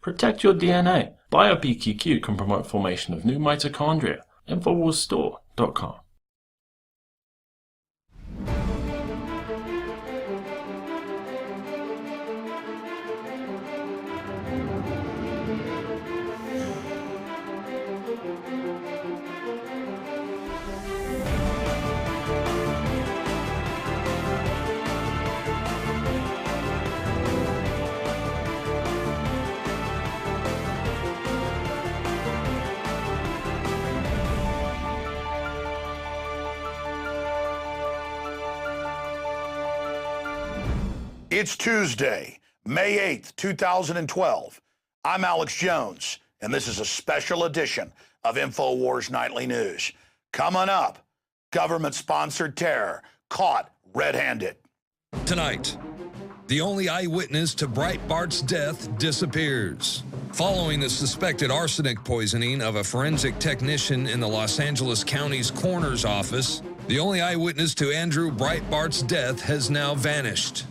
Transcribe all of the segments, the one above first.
Protect your DNA. BioPQQ can promote formation of new mitochondria. Infowarsstore.com. It's Tuesday, May 8th, 2012. I'm Alex Jones, and this is a special edition of Infowars Nightly News. Coming up, government-sponsored terror caught red-handed. Tonight, the only eyewitness to Breitbart's death disappears. Following the suspected arsenic poisoning of a forensic technician in the Los Angeles County's coroner's office, the only eyewitness to Andrew Breitbart's death has now vanished.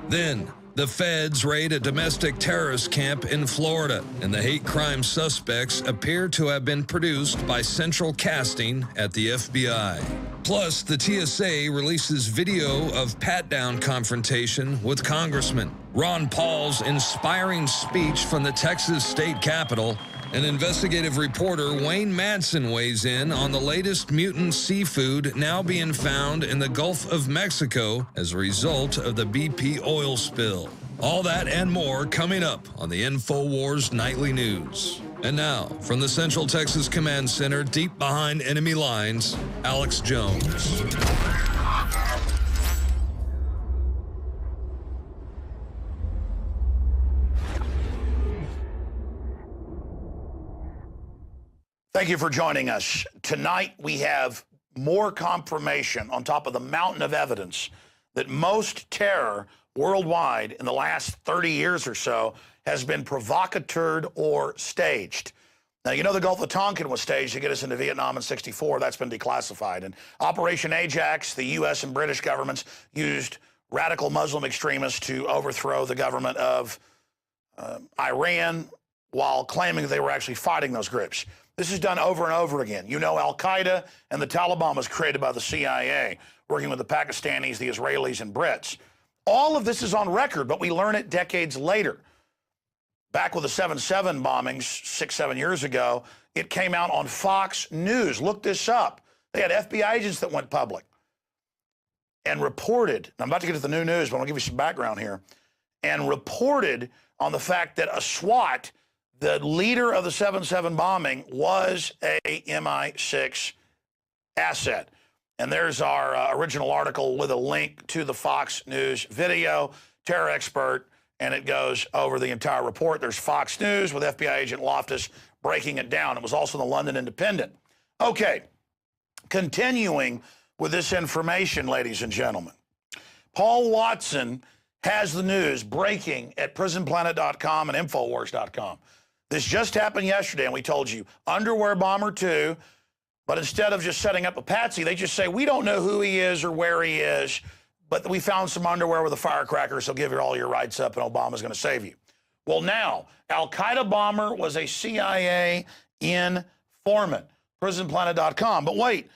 Then, the feds raid a domestic terrorist camp in Florida, and the hate crime suspects appear to have been produced by central casting at the FBI. Plus, the TSA releases video of pat-down confrontation with Congressman Ron Paul's inspiring speech from the Texas state capitol, and investigative reporter Wayne Madsen weighs in on the latest mutant seafood now being found in the Gulf of Mexico as a result of the BP oil spill. All that and more coming up on the Infowars Nightly News. And now, from the Central Texas Command Center deep behind enemy lines, Alex Jones. Thank you for joining us. Tonight we have more confirmation on top of the mountain of evidence that most terror worldwide in the last 30 years or so has been provocateured or staged. Now, you know the Gulf of Tonkin was staged to get us into Vietnam in '64. That's been declassified. And Operation Ajax, the U.S. and British governments used radical Muslim extremists to overthrow the government of Iran while claiming they were actually fighting those groups. This is done over and over again. You know, Al-Qaeda and the Taliban was created by the CIA, working with the Pakistanis, the Israelis, and Brits. All of this is on record, but we learn it decades later. Back with the 7/7 bombings 6-7 years ago, it came out on Fox News. Look this up. They had FBI agents that went public and reported, and I'm about to get to the new news, but I'll give you some background here, and reported on the fact that a SWAT, the leader of the 7/7 bombing, was a MI6 asset. And there's our original article with a link to the Fox News video, terror expert, and it goes over the entire report. There's Fox News with FBI agent Loftus breaking it down. It was also in the London Independent. Okay, continuing with this information, ladies and gentlemen. Paul Watson has the news breaking at prisonplanet.com and Infowars.com. This just happened yesterday, and we told you, underwear bomber 2, but instead of just setting up a patsy, they just say, we don't know who he is or where he is, but we found some underwear with a firecracker, so give all your rights up and Obama's going to save you. Well, now, Al-Qaeda bomber was a CIA informant, prisonplanet.com. But wait,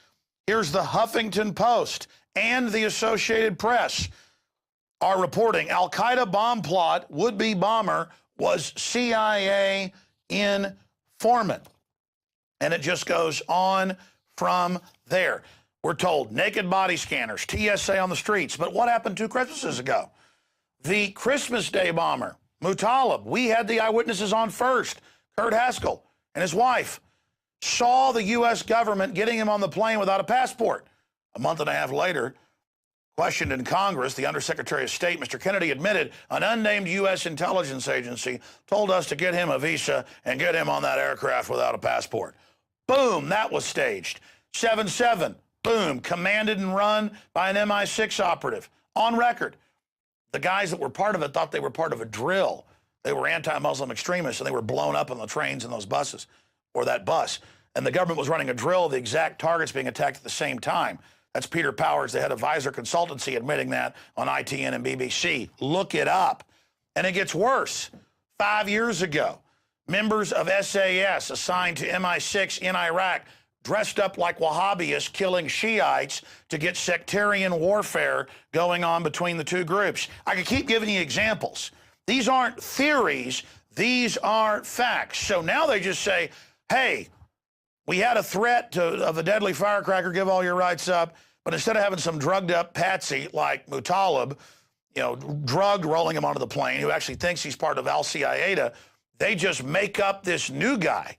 here's the Huffington Post and the Associated Press are reporting Al-Qaeda bomb plot, would-be bomber, was CIA informant. And it just goes on from there. We're told naked body scanners, TSA on the streets. But what happened 2 Christmases ago? The Christmas Day bomber, Mutalib, we had the eyewitnesses on first. Kurt Haskell and his wife saw the U.S. government getting him on the plane without a passport. A month and a half later, questioned in Congress, the Undersecretary of State, Mr. Kennedy, admitted an unnamed U.S. intelligence agency told us to get him a visa and get him on that aircraft without a passport. Boom, that was staged. 7/7, boom, commanded and run by an MI6 operative. On record. The guys that were part of it thought they were part of a drill. They were anti-Muslim extremists, and they were blown up on the trains and those buses, or that bus. And the government was running a drill of the exact targets being attacked at the same time. That's Peter Powers, the head of Visor Consultancy, admitting that on ITN and BBC. Look it up. And it gets worse. 5 years ago, members of SAS assigned to MI6 in Iraq dressed up like Wahhabis killing Shiites to get sectarian warfare going on between the two groups. I could keep giving you examples. These aren't theories. These are facts. So now they just say, hey, we had a threat of a deadly firecracker, give all your rights up, but instead of having some drugged up patsy like Muttalib, drugged, rolling him onto the plane, who actually thinks he's part of Al-Qaeda, they just make up this new guy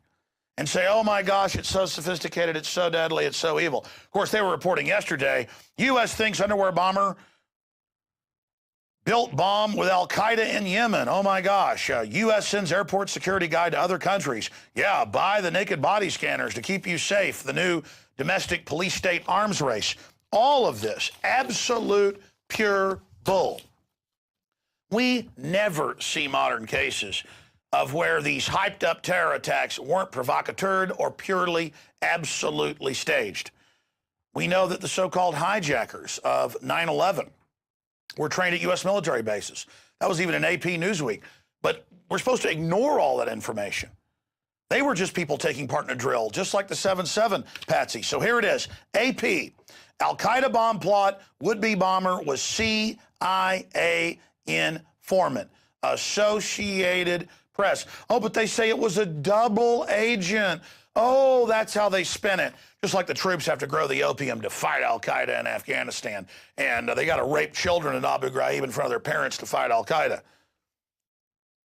and say, oh my gosh, it's so sophisticated, it's so deadly, it's so evil. Of course, they were reporting yesterday, U.S. thinks underwear bomber built bomb with Al-Qaeda in Yemen. Oh my gosh. U.S. sends airport security guide to other countries. Yeah, buy the naked body scanners to keep you safe. The new domestic police state arms race. All of this, absolute pure bull. We never see modern cases of where these hyped up terror attacks weren't provocateur or purely, absolutely staged. We know that the so-called hijackers of 9/11 were trained at U.S. military bases. That was even in AP Newsweek. But we're supposed to ignore all that information. They were just people taking part in a drill, just like the 7/7 patsy. So here it is. AP, Al-Qaeda bomb plot, would-be bomber was CIA informant. Associated Press. Oh, but they say it was a double agent. Oh, that's how they spin it. Just like the troops have to grow the opium to fight Al-Qaeda in Afghanistan. And they got to rape children in Abu Ghraib in front of their parents to fight Al-Qaeda.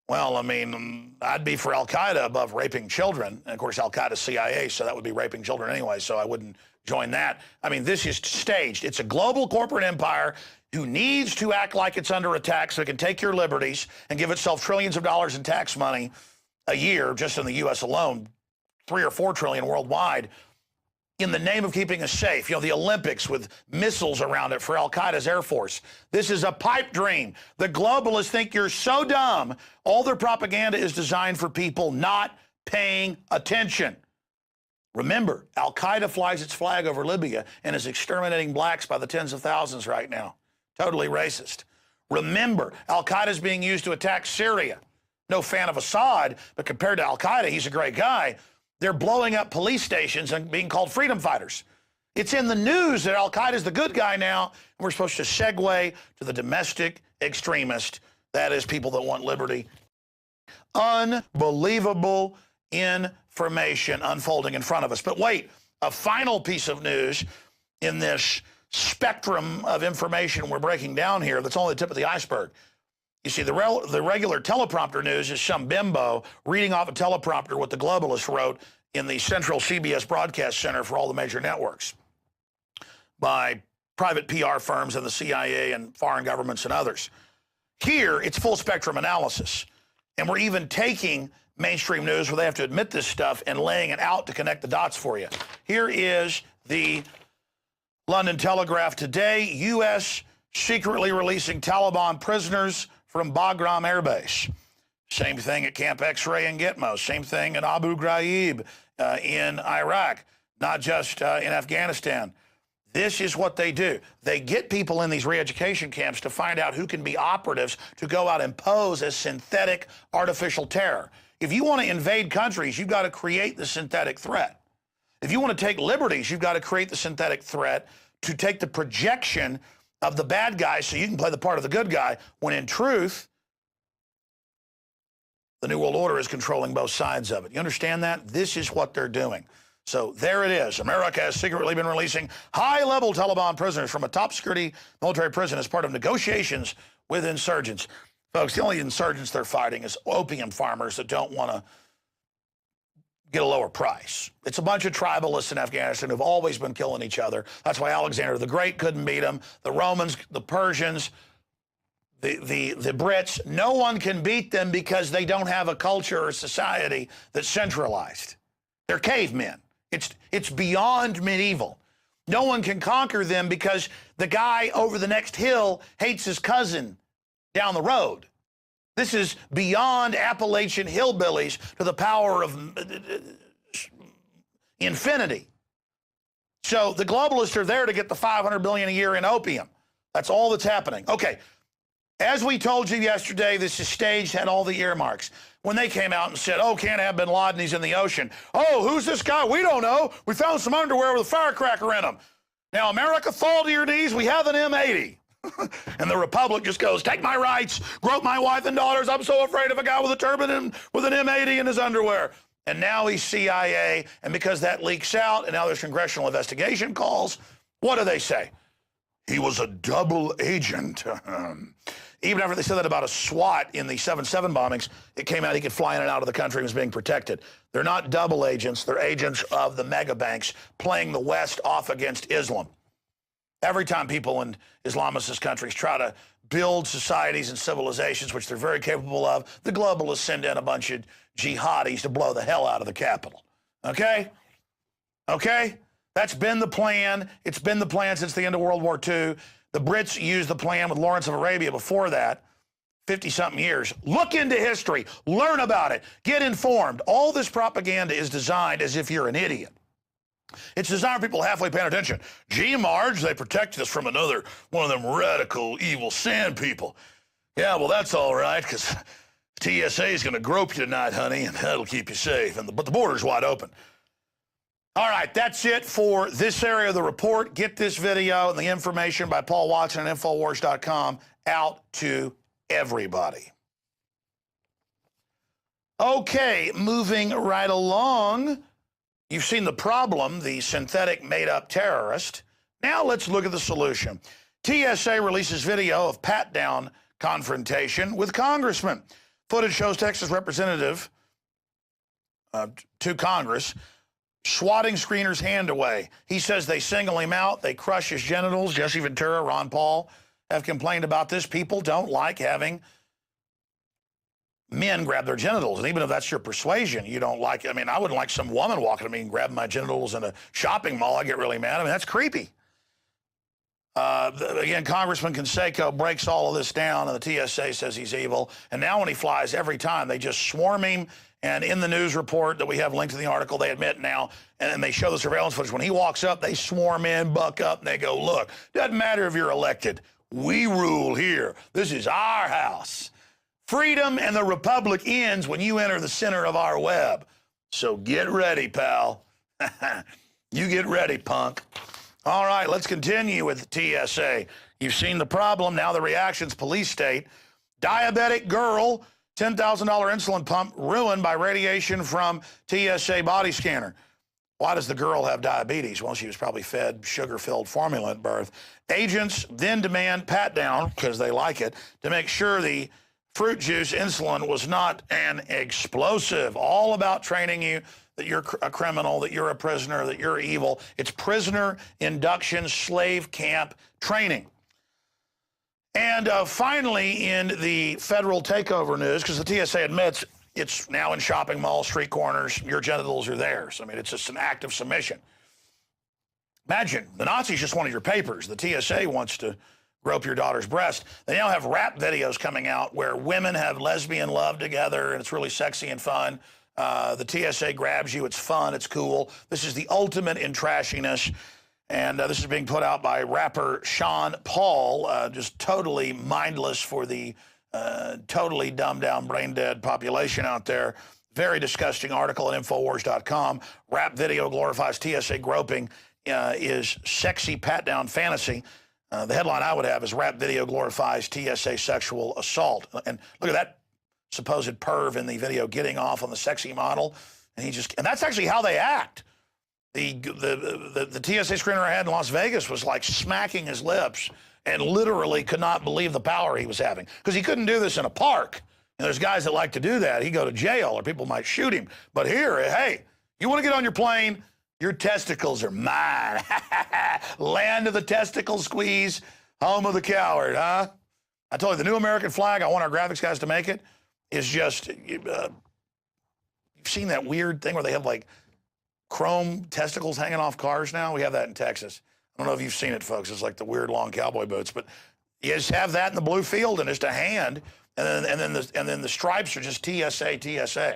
Well, I mean, I'd be for Al-Qaeda above raping children. And, of course, Al-Qaeda's CIA, so that would be raping children anyway, so I wouldn't join that. I mean, this is staged. It's a global corporate empire who needs to act like it's under attack so it can take your liberties and give itself trillions of dollars in tax money a year, just in the U.S. alone, 3 or 4 trillion worldwide, in the name of keeping us safe. You know, the Olympics with missiles around it for Al-Qaeda's Air Force. This is a pipe dream. The globalists think you're so dumb. All their propaganda is designed for people not paying attention. Remember, Al-Qaeda flies its flag over Libya and is exterminating blacks by the tens of thousands right now. Totally racist. Remember, Al-Qaeda is being used to attack Syria. No fan of Assad, but compared to Al-Qaeda, he's a great guy. They're blowing up police stations and being called freedom fighters. It's in the news that Al-Qaeda is the good guy now, and we're supposed to segue to the domestic extremist. That is people that want liberty. Unbelievable information unfolding in front of us. But wait, a final piece of news in this spectrum of information we're breaking down here that's only the tip of the iceberg. You see, the regular teleprompter news is some bimbo reading off a teleprompter what the globalists wrote in the central CBS broadcast center for all the major networks by private PR firms and the CIA and foreign governments and others. Here, it's full spectrum analysis. And we're even taking mainstream news where they have to admit this stuff and laying it out to connect the dots for you. Here is the London Telegraph today. U.S. secretly releasing Taliban prisoners from Bagram Air Base. Same thing at Camp X-Ray in Gitmo. Same thing in Abu Ghraib in Iraq, not just in Afghanistan. This is what they do. They get people in these re-education camps to find out who can be operatives to go out and pose as synthetic artificial terror. If you want to invade countries, you've got to create the synthetic threat. If you want to take liberties, you've got to create the synthetic threat to take the projection of the bad guy so you can play the part of the good guy, when in truth, the New World Order is controlling both sides of it. You understand that? This is what they're doing. So there it is. America has secretly been releasing high-level Taliban prisoners from a top-security military prison as part of negotiations with insurgents. Folks, the only insurgents they're fighting is opium farmers that don't want to get a lower price. It's a bunch of tribalists in Afghanistan who've always been killing each other. That's why Alexander the Great couldn't beat them. The Romans, the Persians, the Brits, no one can beat them because they don't have a culture or society that's centralized. They're cavemen. It's beyond medieval. No one can conquer them because the guy over the next hill hates his cousin down the road. This is beyond Appalachian hillbillies to the power of infinity. So the globalists are there to get the $500 billion a year in opium. That's all that's happening. Okay, As we told you yesterday, this is staged, had all the earmarks. When they came out and said, oh, can't have bin Laden, he's in the ocean. Oh, who's this guy? We don't know. We found some underwear with a firecracker in them. Now, America, fall to your knees. We have an M80. And the Republic just goes, take my rights, grope my wife and daughters. I'm so afraid of a guy with a turban and with an M80 in his underwear. And now he's CIA. And because that leaks out, and now there's congressional investigation calls, what do they say? He was a double agent. Even after they said that about a SWAT in the 7/7 bombings, it came out he could fly in and out of the country and was being protected. They're not double agents. They're agents of the mega banks playing the West off against Islam. Every time people in Islamist countries try to build societies and civilizations, which they're very capable of, the globalists send in a bunch of jihadis to blow the hell out of the capital. Okay? Okay? That's been the plan. It's been the plan since the end of World War II. The Brits used the plan with Lawrence of Arabia before that, 50-something years. Look into history. Learn about it. Get informed. All this propaganda is designed as if you're an idiot. It's designed for people halfway paying attention. Gee, Marge, they protected us from one of them radical, evil sand people. Yeah, well, that's all right, because TSA is going to grope you tonight, honey, and that'll keep you safe. But the border's wide open. All right, that's it for this area of the report. Get this video and the information by Paul Watson at Infowars.com out to everybody. Okay, moving right along. You've seen the problem, the synthetic made-up terrorist. Now let's look at the solution. TSA releases video of pat-down confrontation with congressman. Footage shows Texas representative to Congress swatting screener's hand away. He says they single him out, they crush his genitals. Jesse Ventura, Ron Paul have complained about this. People don't like having men grab their genitals. And even if that's your persuasion, you don't like it. I mean, I wouldn't like some woman walking to me and grabbing my genitals in a shopping mall. I get really mad. I mean, that's creepy. Again, Congressman Canseco breaks all of this down, and the TSA says he's evil. And now when he flies, every time they just swarm him. And in the news report that we have linked to the article, they admit now, and they show the surveillance footage. When he walks up, they swarm in, buck up, and they go, look, doesn't matter if you're elected. We rule here. This is our house. Freedom and the Republic ends when you enter the center of our web. So get ready, pal. You get ready, punk. All right, let's continue with the TSA. You've seen the problem. Now the reactions, police state. Diabetic girl, $10,000 insulin pump ruined by radiation from TSA body scanner. Why does the girl have diabetes? Well, she was probably fed sugar-filled formula at birth. Agents then demand pat-down, because they like it, to make sure the fruit juice insulin was not an explosive. All about training you that you're a criminal, that you're a prisoner, that you're evil. It's prisoner induction slave camp training. And finally, in the federal takeover news, because the TSA admits it's now in shopping malls, street corners, your genitals are theirs. I mean, it's just an act of submission. Imagine, the Nazis just wanted your papers. The TSA wants to grope your daughter's breast. They now have rap videos coming out where women have lesbian love together, and it's really sexy and fun. The TSA grabs you. It's fun. It's cool. This is the ultimate in trashiness. And this is being put out by rapper Sean Paul, just totally mindless for the totally dumbed down, brain dead population out there. Very disgusting article at Infowars.com. Rap video glorifies TSA groping is sexy pat-down fantasy. The headline I would have is rap video glorifies TSA sexual assault. And look at that supposed perv in the video getting off on the sexy model. And that's actually how they act. The TSA screener I had in Las Vegas was like smacking his lips and literally could not believe the power he was having, because he couldn't do this in a park. And there's guys that like to do that. He'd go to jail or people might shoot him. But here, hey, you want to get on your plane? Your testicles are mine. Land of the testicle squeeze, home of the coward, huh? I told you, the new American flag, I want our graphics guys to make it, is just, you've seen that weird thing where they have like chrome testicles hanging off cars now? We have that in Texas. I don't know if you've seen it, folks. It's like the weird long cowboy boots, but you just have that in the blue field and just a hand, and then the stripes are just TSA, TSA.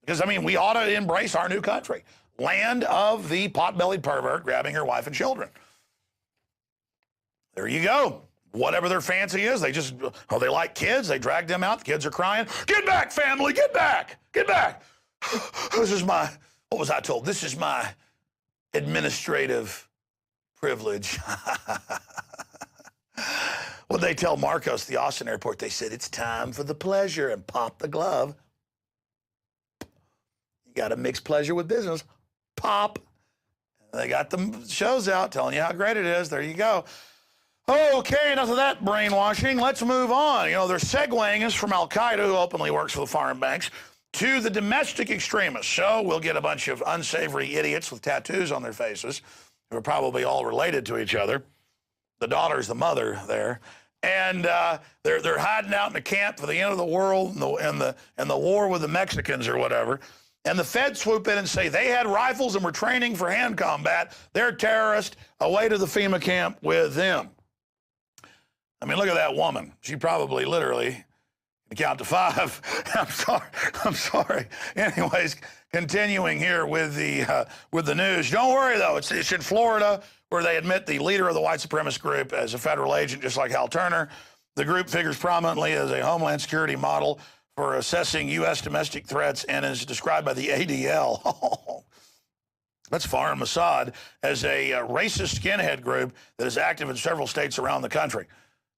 Because, I mean, we ought to embrace our new country. Land of the pot-bellied pervert grabbing her wife and children. There you go. whatever their fancy is. They just, they like kids. They drag them out. The kids are crying. Get back, family. Get back. Get back. This is my, what was I told? This is my administrative privilege. When they tell Marcos, the Austin airport, they said, it's time for the pleasure, and pop the glove. You got to mix pleasure with business. Pop. They got the shows out telling you how great it is. There you go. Okay, enough of that brainwashing. Let's move on. You know, they're segueing us from Al-Qaeda, who openly works for the foreign banks, to the domestic extremists. So we'll get a bunch of unsavory idiots with tattoos on their faces who are probably all related to each other. The daughter's the mother there. And they're hiding out in a camp for the end of the world and the war with the Mexicans or whatever. And the feds swoop in and say they had rifles and were training for hand combat. They're terrorists. Away to the FEMA camp with them. I mean, look at that woman. She probably literally can count to 5. I'm sorry. Anyways, continuing here with the news. Don't worry though. It's in Florida, where they admit the leader of the white supremacist group as a federal agent, just like Hal Turner. The group figures prominently as a Homeland Security model for assessing U.S. domestic threats and is described by the ADL. That's Farhad Mossad as a racist skinhead group that is active in several states around the country.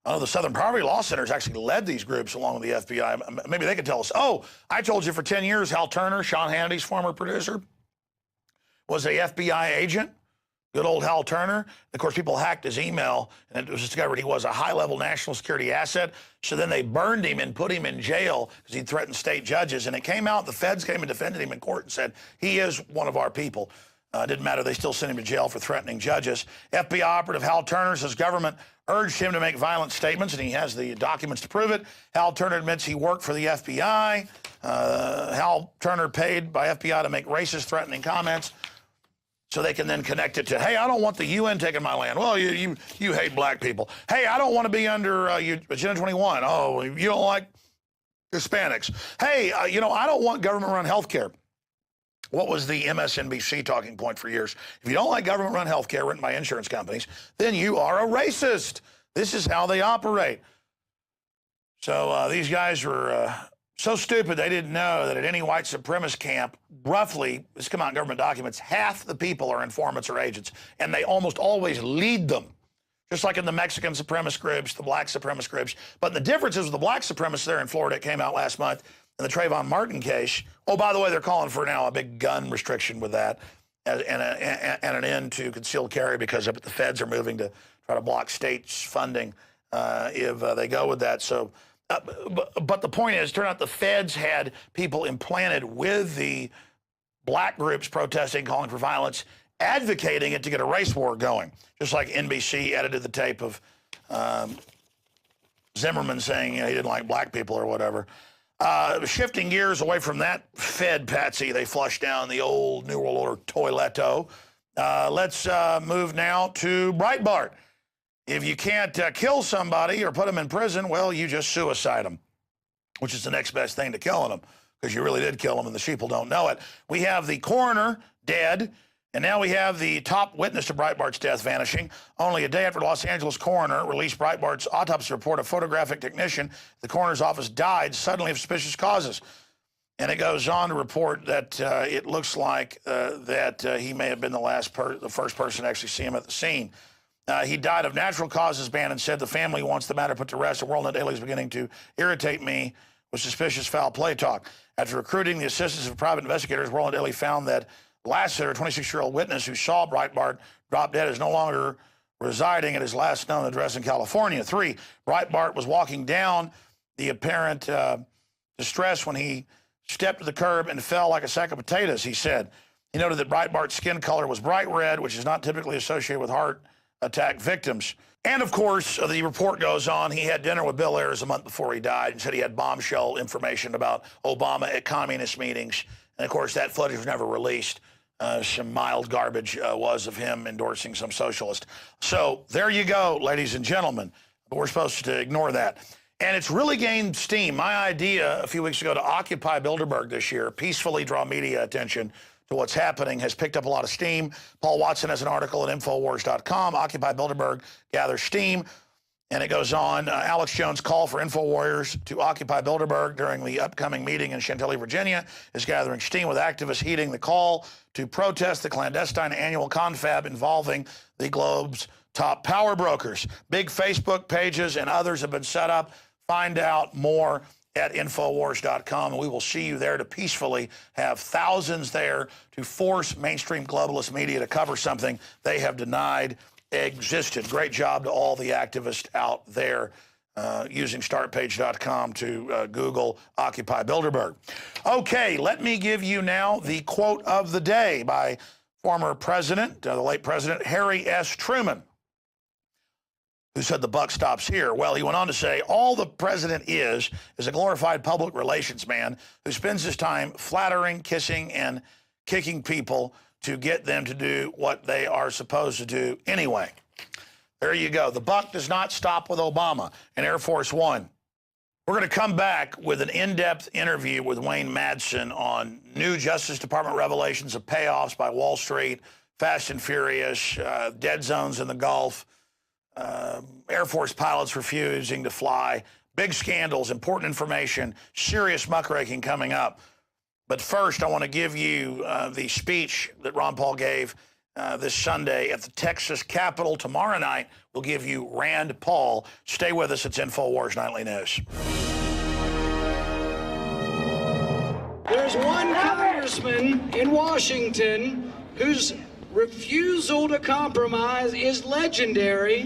The Southern Poverty Law Centers actually led these groups along with the FBI. Maybe they could tell us. Oh, I told you for 10 years, Hal Turner, Sean Hannity's former producer, was a FBI agent. Good old Hal Turner. Of course, people hacked his email, and it was discovered he was a high-level national security asset. So then they burned him and put him in jail because he threatened state judges. And it came out, the feds came and defended him in court and said, he is one of our people. Didn't matter. They still sent him to jail for threatening judges. FBI operative Hal Turner says government urged him to make violent statements, and he has the documents to prove it. Hal Turner admits he worked for the FBI. Hal Turner paid by FBI to make racist, threatening comments, so they can then connect it to, hey, I don't want the UN taking my land. Well, you hate black people. Hey, I don't want to be under Agenda 21. Oh, you don't like Hispanics. Hey, I don't want government-run health care. What was the MSNBC talking point for years? If you don't like government-run health care written by insurance companies, then you are a racist. This is how they operate. So these guys were so stupid they didn't know that at any white supremacist camp, roughly, this come out in government documents, half the people are informants or agents, and they almost always lead them, just like in the Mexican supremacist groups, the black supremacist groups. But the difference is with the black supremacists there in Florida, it came out last month in the Trayvon Martin case. Oh, by the way, they're calling for now a big gun restriction with that and an end to concealed carry because the feds are moving to try to block states' funding if they go with that. So. But the point is, turn out the feds had people implanted with the black groups protesting, calling for violence, advocating it to get a race war going. Just like NBC edited the tape of Zimmerman saying he didn't like black people or whatever. Shifting gears away from that Fed patsy, they flushed down the old New World Order toiletto. Let's move now to Breitbart. If you can't kill somebody or put them in prison, well, you just suicide them, which is the next best thing to killing them, because you really did kill them and the sheeple don't know it. We have the coroner dead, and now we have the top witness to Breitbart's death vanishing. Only a day after the Los Angeles coroner released Breitbart's autopsy report, a photographic technician at the coroner's office died suddenly of suspicious causes. And it goes on to report that it looks like that he may have been the first person to actually see him at the scene. He died of natural causes, Bannon said. The family wants the matter put to rest. The World Net Daily is beginning to irritate me with suspicious foul play talk. After recruiting the assistance of private investigators, World Net Daily found that Lassiter, a 26-year-old witness who saw Breitbart drop dead, is no longer residing at his last known address in California. 3, Breitbart was walking down the apparent distress when he stepped to the curb and fell like a sack of potatoes, he said. He noted that Breitbart's skin color was bright red, which is not typically associated with heart attack victims. And of course, the report goes on, he had dinner with Bill Ayers a month before he died and said he had bombshell information about Obama at communist meetings. And of course, that footage was never released. Some mild garbage was of him endorsing some socialist. So there you go, ladies and gentlemen. But we're supposed to ignore that. And it's really gained steam. My idea a few weeks ago to occupy Bilderberg this year, peacefully draw media attention to what's happening, has picked up a lot of steam. Paul Watson has an article at Infowars.com. Occupy Bilderberg gathers steam. And it goes on, Alex Jones' call for InfoWarriors to occupy Bilderberg during the upcoming meeting in Chantilly, Virginia, is gathering steam, with activists heeding the call to protest the clandestine annual confab involving the globe's top power brokers. Big Facebook pages and others have been set up. Find out more at Infowars.com, and we will see you there to peacefully have thousands there to force mainstream globalist media to cover something they have denied existed. Great job to all the activists out there using startpage.com to Google Occupy Bilderberg. Okay, let me give you now the quote of the day by former president, the late President Harry S. Truman, who said the buck stops here. Well, he went on to say, all the president is a glorified public relations man who spends his time flattering, kissing, and kicking people to get them to do what they are supposed to do anyway. There you go. The buck does not stop with Obama and Air Force One. We're going to come back with an in-depth interview with Wayne Madsen on new Justice Department revelations of payoffs by Wall Street, Fast and Furious, dead zones in the Gulf, Air Force pilots refusing to fly, big scandals, important information, serious muckraking coming up. But first, I want to give you the speech that Ron Paul gave this Sunday at the Texas Capitol. Tomorrow night, we'll give you Rand Paul. Stay with us. It's Infowars Nightly News. There's one congressman in Washington whose refusal to compromise is legendary.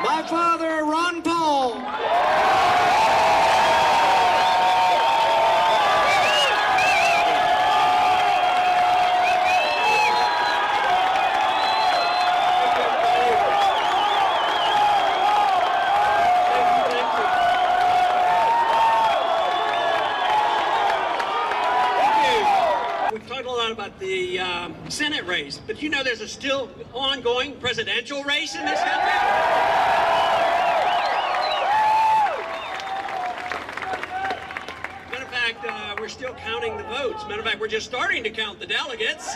My father, Ron Paul. About the Senate race, but you know there's a still ongoing presidential race in this country. Matter of fact, we're still counting the votes. Matter of fact, we're just starting to count the delegates.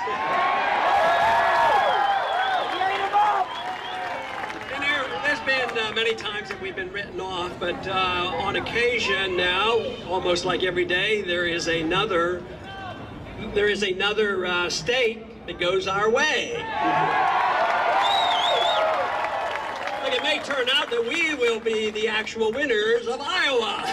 And there's been many times that we've been written off, but on occasion now, almost like every day, there is another state that goes our way. Look, it may turn out that we will be the actual winners of Iowa.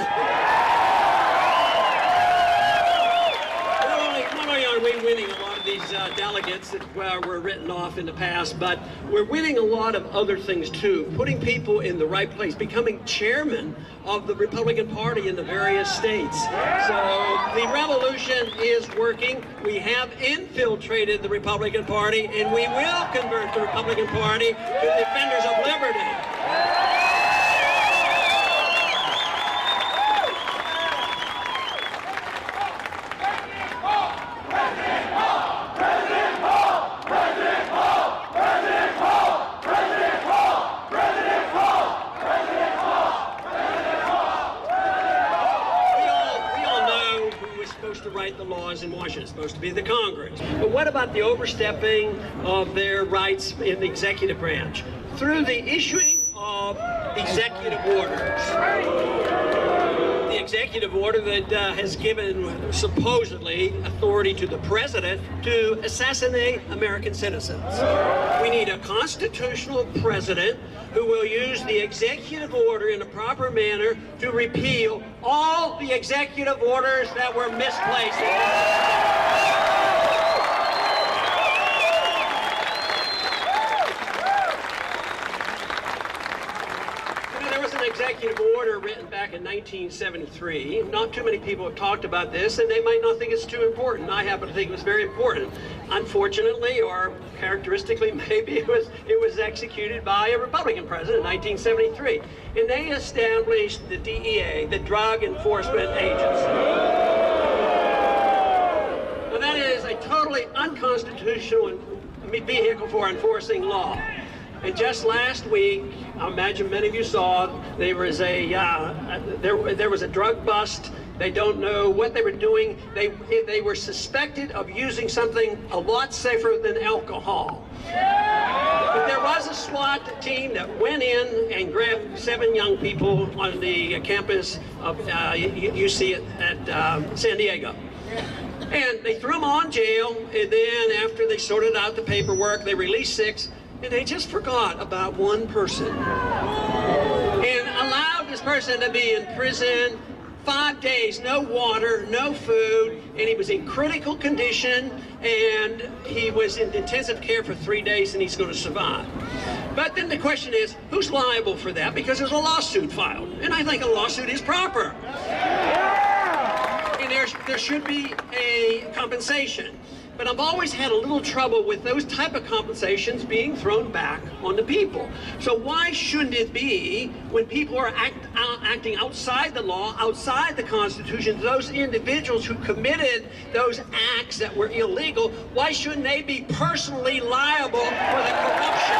Not only are we winning a lot of these delegates that were written off in the past, but we're winning a lot of other things too, putting people in the right place, becoming chairman of the Republican Party in the various states. So the revolution is working. We have infiltrated the Republican Party, and we will convert the Republican Party to defenders of liberty. To write the laws in Washington. It's supposed to be the Congress. But what about the overstepping of their rights in the executive branch? Through the issuing of executive orders. The executive order that has given supposedly authority to the president to assassinate American citizens. We need a constitutional president who will use the executive order in a proper manner to repeal all the executive orders that were misplaced. There was an executive order written back in 1973. Not too many people have talked about this, and they might not think it's too important. I happen to think it was very important. Unfortunately, or characteristically, maybe it was executed by a Republican president in 1973. And they established the DEA, the Drug Enforcement Agency. Now that is a totally unconstitutional vehicle for enforcing law. And just last week, I imagine many of you saw, there was a drug bust They don't know what they were doing. They were suspected of using something a lot safer than alcohol. But there was a SWAT team that went in and grabbed 7 young people on the campus of UC at San Diego. And they threw them all in jail, and then after they sorted out the paperwork, they released 6, and they just forgot about 1 person. And allowed this person to be in prison 5 days, no water, no food, and he was in critical condition, and he was in intensive care for 3 days, and he's going to survive. But then the question is, who's liable for that? Because there's a lawsuit filed, and I think a lawsuit is proper. And there should be a compensation. But I've always had a little trouble with those type of compensations being thrown back on the people. So why shouldn't it be, when people are acting outside the law, outside the Constitution, those individuals who committed those acts that were illegal, why shouldn't they be personally liable for the corruption?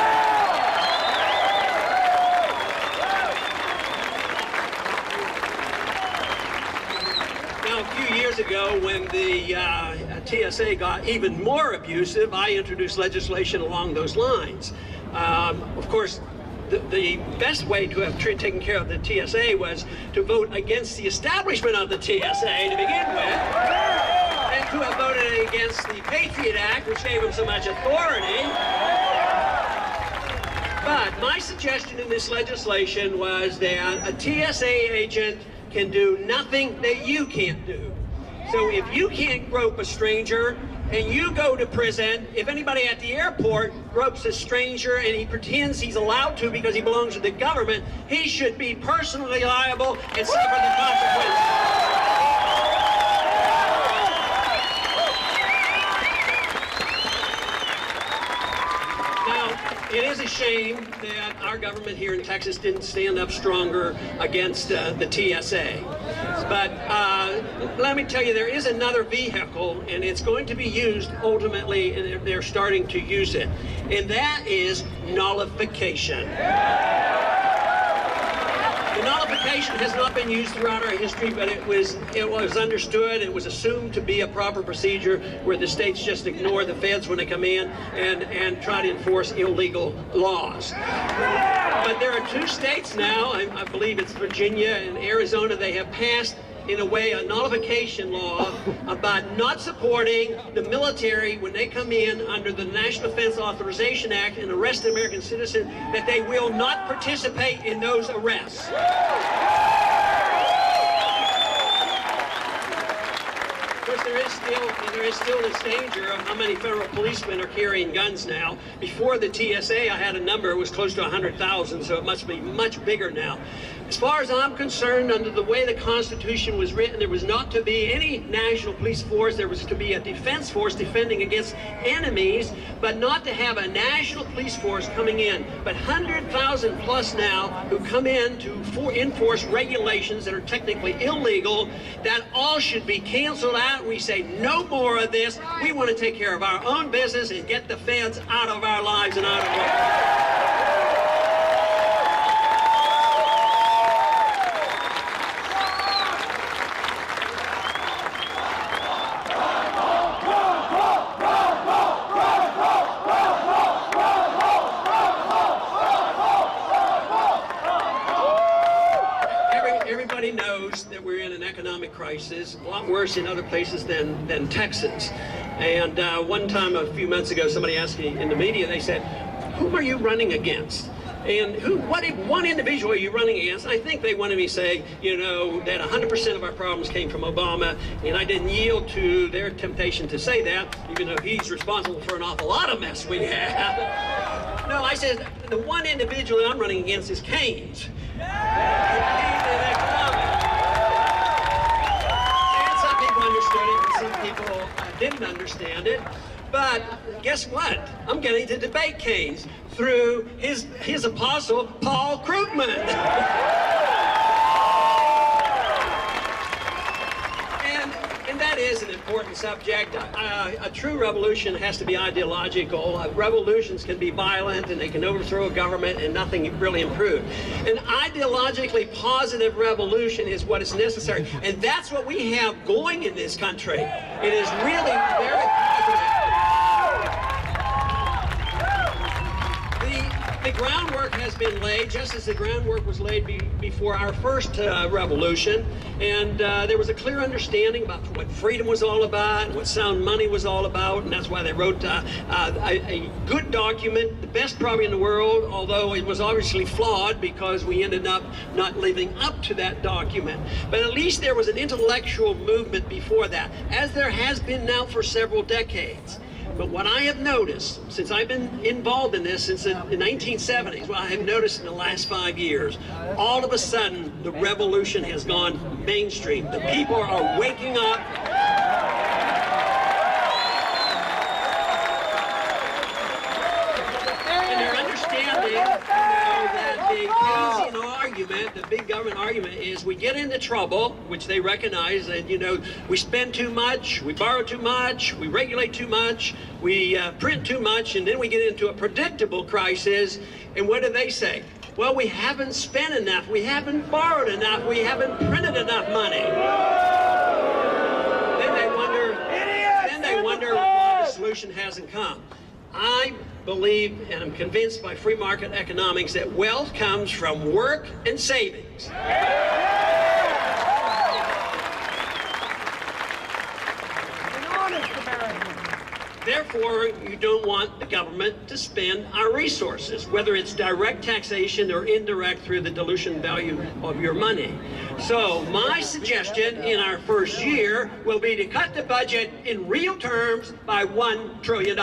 A few years ago, when the TSA got even more abusive, I introduced legislation along those lines. Of course, the best way to have taken care of the TSA was to vote against the establishment of the TSA to begin with, and to have voted against the Patriot Act, which gave them so much authority. But my suggestion in this legislation was that a TSA agent can do nothing that you can't do. So if you can't grope a stranger and you go to prison, if anybody at the airport gropes a stranger and he pretends he's allowed to because he belongs to the government, he should be personally liable and suffer the consequences. It is a shame that our government here in Texas didn't stand up stronger against the TSA. But let me tell you, there is another vehicle, and it's going to be used ultimately, and they're starting to use it, and that is nullification. The nullification has not been used throughout our history, but it was understood, it was assumed to be a proper procedure where the states just ignore the feds when they come in and try to enforce illegal laws. But there are 2 states now, I believe it's Virginia and Arizona, they have passed in a way a nullification law about not supporting the military when they come in under the National Defense Authorization Act and arrest an American citizen, that they will not participate in those arrests. Of course, there is still this danger of how many federal policemen are carrying guns now. Before the TSA, I had a number, it was close to 100,000, so it must be much bigger now. As far as I'm concerned, under the way the Constitution was written, there was not to be any national police force. There was to be a defense force defending against enemies, but not to have a national police force coming in. But 100,000 plus now who come in to enforce regulations that are technically illegal, that all should be canceled out. We say no more of this. We want to take care of our own business and get the feds out of our lives and out of our... Everybody knows that we're in an economic crisis, a lot worse in other places than Texas. And one time a few months ago, somebody asked me in the media, they said, whom are you running against? And what one individual are you running against? I think they wanted me to say, you know, that 100% of our problems came from Obama, and I didn't yield to their temptation to say that, even though he's responsible for an awful lot of mess we have. No, I said, the one individual that I'm running against is Keynes. And some people understood it, and some people didn't understand it. But guess what? I'm getting to debate Keynes through his apostle, Paul Krugman. And that is an important subject. A true revolution has to be ideological. Revolutions can be violent and they can overthrow a government and nothing really improved. An ideologically positive revolution is what is necessary. And that's what we have going in this country. It is really very positive. The groundwork has been laid, just as the groundwork was laid before our first revolution, and there was a clear understanding about what freedom was all about, and what sound money was all about, and that's why they wrote a good document, the best probably in the world, although it was obviously flawed because we ended up not living up to that document. But at least there was an intellectual movement before that, as there has been now for several decades. But what I have noticed, since I've been involved in this since the 1970s, what I have noticed in the last 5 years, all of a sudden the revolution has gone mainstream. The people are waking up. And they're understanding that the Keynesian argument, the big government argument, is we get into trouble, which they recognize that, we spend too much, we borrow too much, we regulate too much, we print too much, and then we get into a predictable crisis. And what do they say? Well, we haven't spent enough, we haven't borrowed enough, we haven't printed enough money. Then they wonder why the solution hasn't come. I believe and I'm convinced by free market economics that wealth comes from work and savings. Therefore, you don't want the government to spend our resources, whether it's direct taxation or indirect through the dilution value of your money. So my suggestion in our first year will be to cut the budget in real terms by $1 trillion.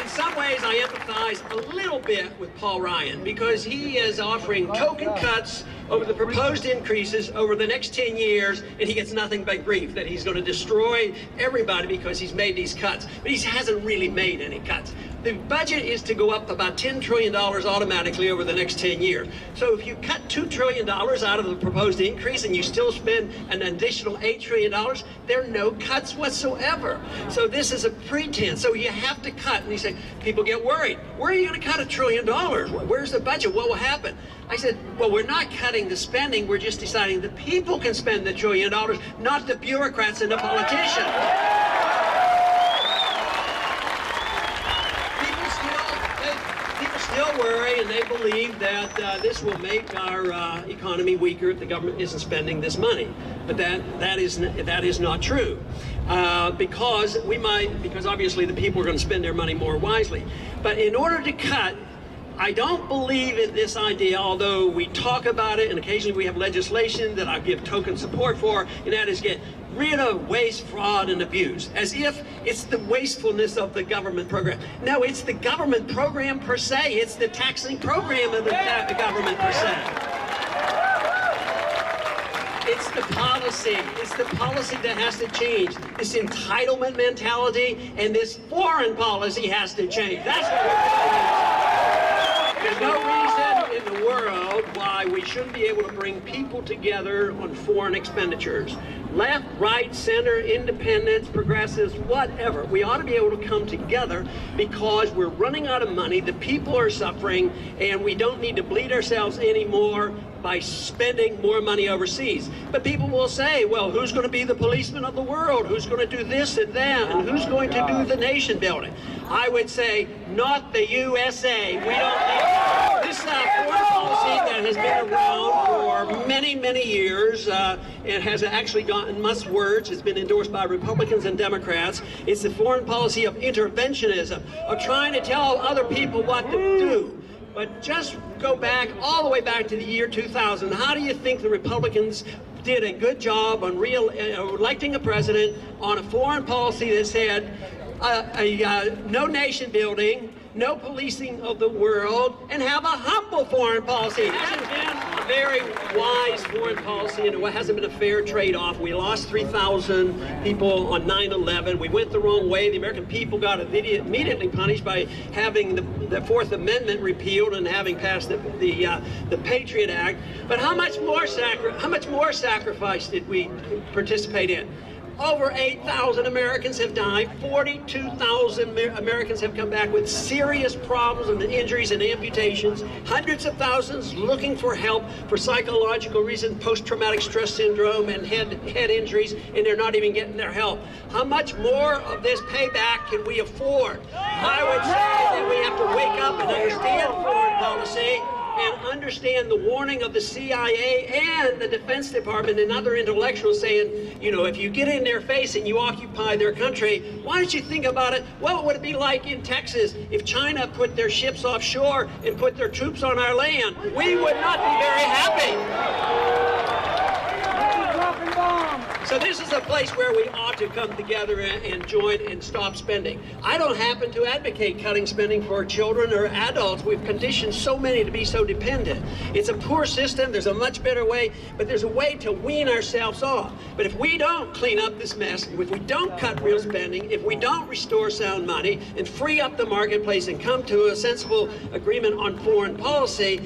In some ways, I empathize a little bit with Paul Ryan because he is offering token cuts over the proposed increases over the next 10 years, and he gets nothing but grief that he's going to destroy everybody because he's made these cuts. But he hasn't really made any cuts. The budget is to go up about $10 trillion automatically over the next 10 years. So if you cut $2 trillion out of the proposed increase and you still spend an additional $8 trillion, there are no cuts whatsoever. So this is a pretense. So you have to cut. And you say, people get worried. Where are you going to cut $1 trillion? Where's the budget? What will happen? I said, well, we're not cutting the spending. We're just deciding the people can spend the $1 trillion, not the bureaucrats and the politicians. Still worry, and they believe that this will make our economy weaker if the government isn't spending this money. But that is not true, because obviously the people are going to spend their money more wisely. But in order to cut, I don't believe in this idea, although we talk about it and occasionally we have legislation that I give token support for, and that is get rid of waste, fraud, and abuse, as if it's the wastefulness of the government program. No, it's the government program per se. It's the taxing program of the government per se. It's the policy. It's the policy that has to change. This entitlement mentality and this foreign policy has to change. That's what we're doing. There's no reason in the world why we shouldn't be able to bring people together on foreign expenditures. Left, right, center, independents, progressives, whatever. We ought to be able to come together because we're running out of money, the people are suffering, and we don't need to bleed ourselves anymore by spending more money overseas. But people will say, well, who's going to be the policeman of the world? Who's going to do this and that? And who's going to do the nation building? I would say, not the USA. We don't need this foreign policy that has been around for many, many years. It has actually gotten much words. It's been endorsed by Republicans and Democrats. It's the foreign policy of interventionism, of trying to tell other people what to do. But just go back, all the way back to the year 2000. How do you think the Republicans did a good job on electing a president on a foreign policy that said no nation building, no policing of the world, and have a humble foreign policy. It hasn't been a very wise foreign policy, and it hasn't been a fair trade-off. We lost 3,000 people on 9/11. We went the wrong way. The American people got immediately punished by having the Fourth Amendment repealed and having passed the Patriot Act. But how much more sacrifice did we participate in? Over 8,000 Americans have died. 42,000 Americans have come back with serious problems and injuries and amputations. Hundreds of thousands looking for help for psychological reasons, post-traumatic stress syndrome and head injuries, and they're not even getting their help. How much more of this payback can we afford? I would say that we have to wake up and understand foreign policy and understand the warning of the CIA and the Defense Department and other intellectuals saying, you know, if you get in their face and you occupy their country, why don't you think about it? What would it be like in Texas if China put their ships offshore and put their troops on our land? We would not be very happy. So this is a place where we ought to come together and join and stop spending. I don't happen to advocate cutting spending for children or adults. We've conditioned so many to be so dependent. It's a poor system. There's a much better way, but there's a way to wean ourselves off. But if we don't clean up this mess, if we don't cut real spending, if we don't restore sound money and free up the marketplace and come to a sensible agreement on foreign policy,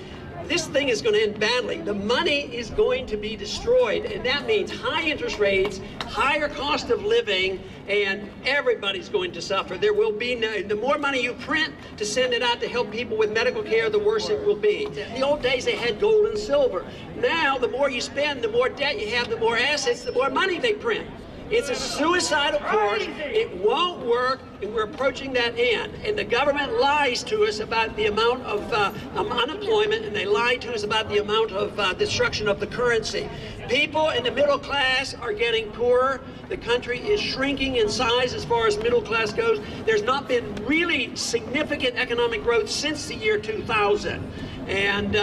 this thing is going to end badly. The money is going to be destroyed, and that means high interest rates, higher cost of living, and everybody's going to suffer. There will be the more money you print to send it out to help people with medical care, the worse it will be. In the old days, they had gold and silver. Now, the more you spend, the more debt you have, the more assets, the more money they print. It's a suicidal course. It won't work, and we're approaching that end. And the government lies to us about the amount of unemployment, and they lie to us about the amount of destruction of the currency. People in the middle class are getting poorer. The country is shrinking in size as far as middle class goes. There's not been really significant economic growth since the year 2000. And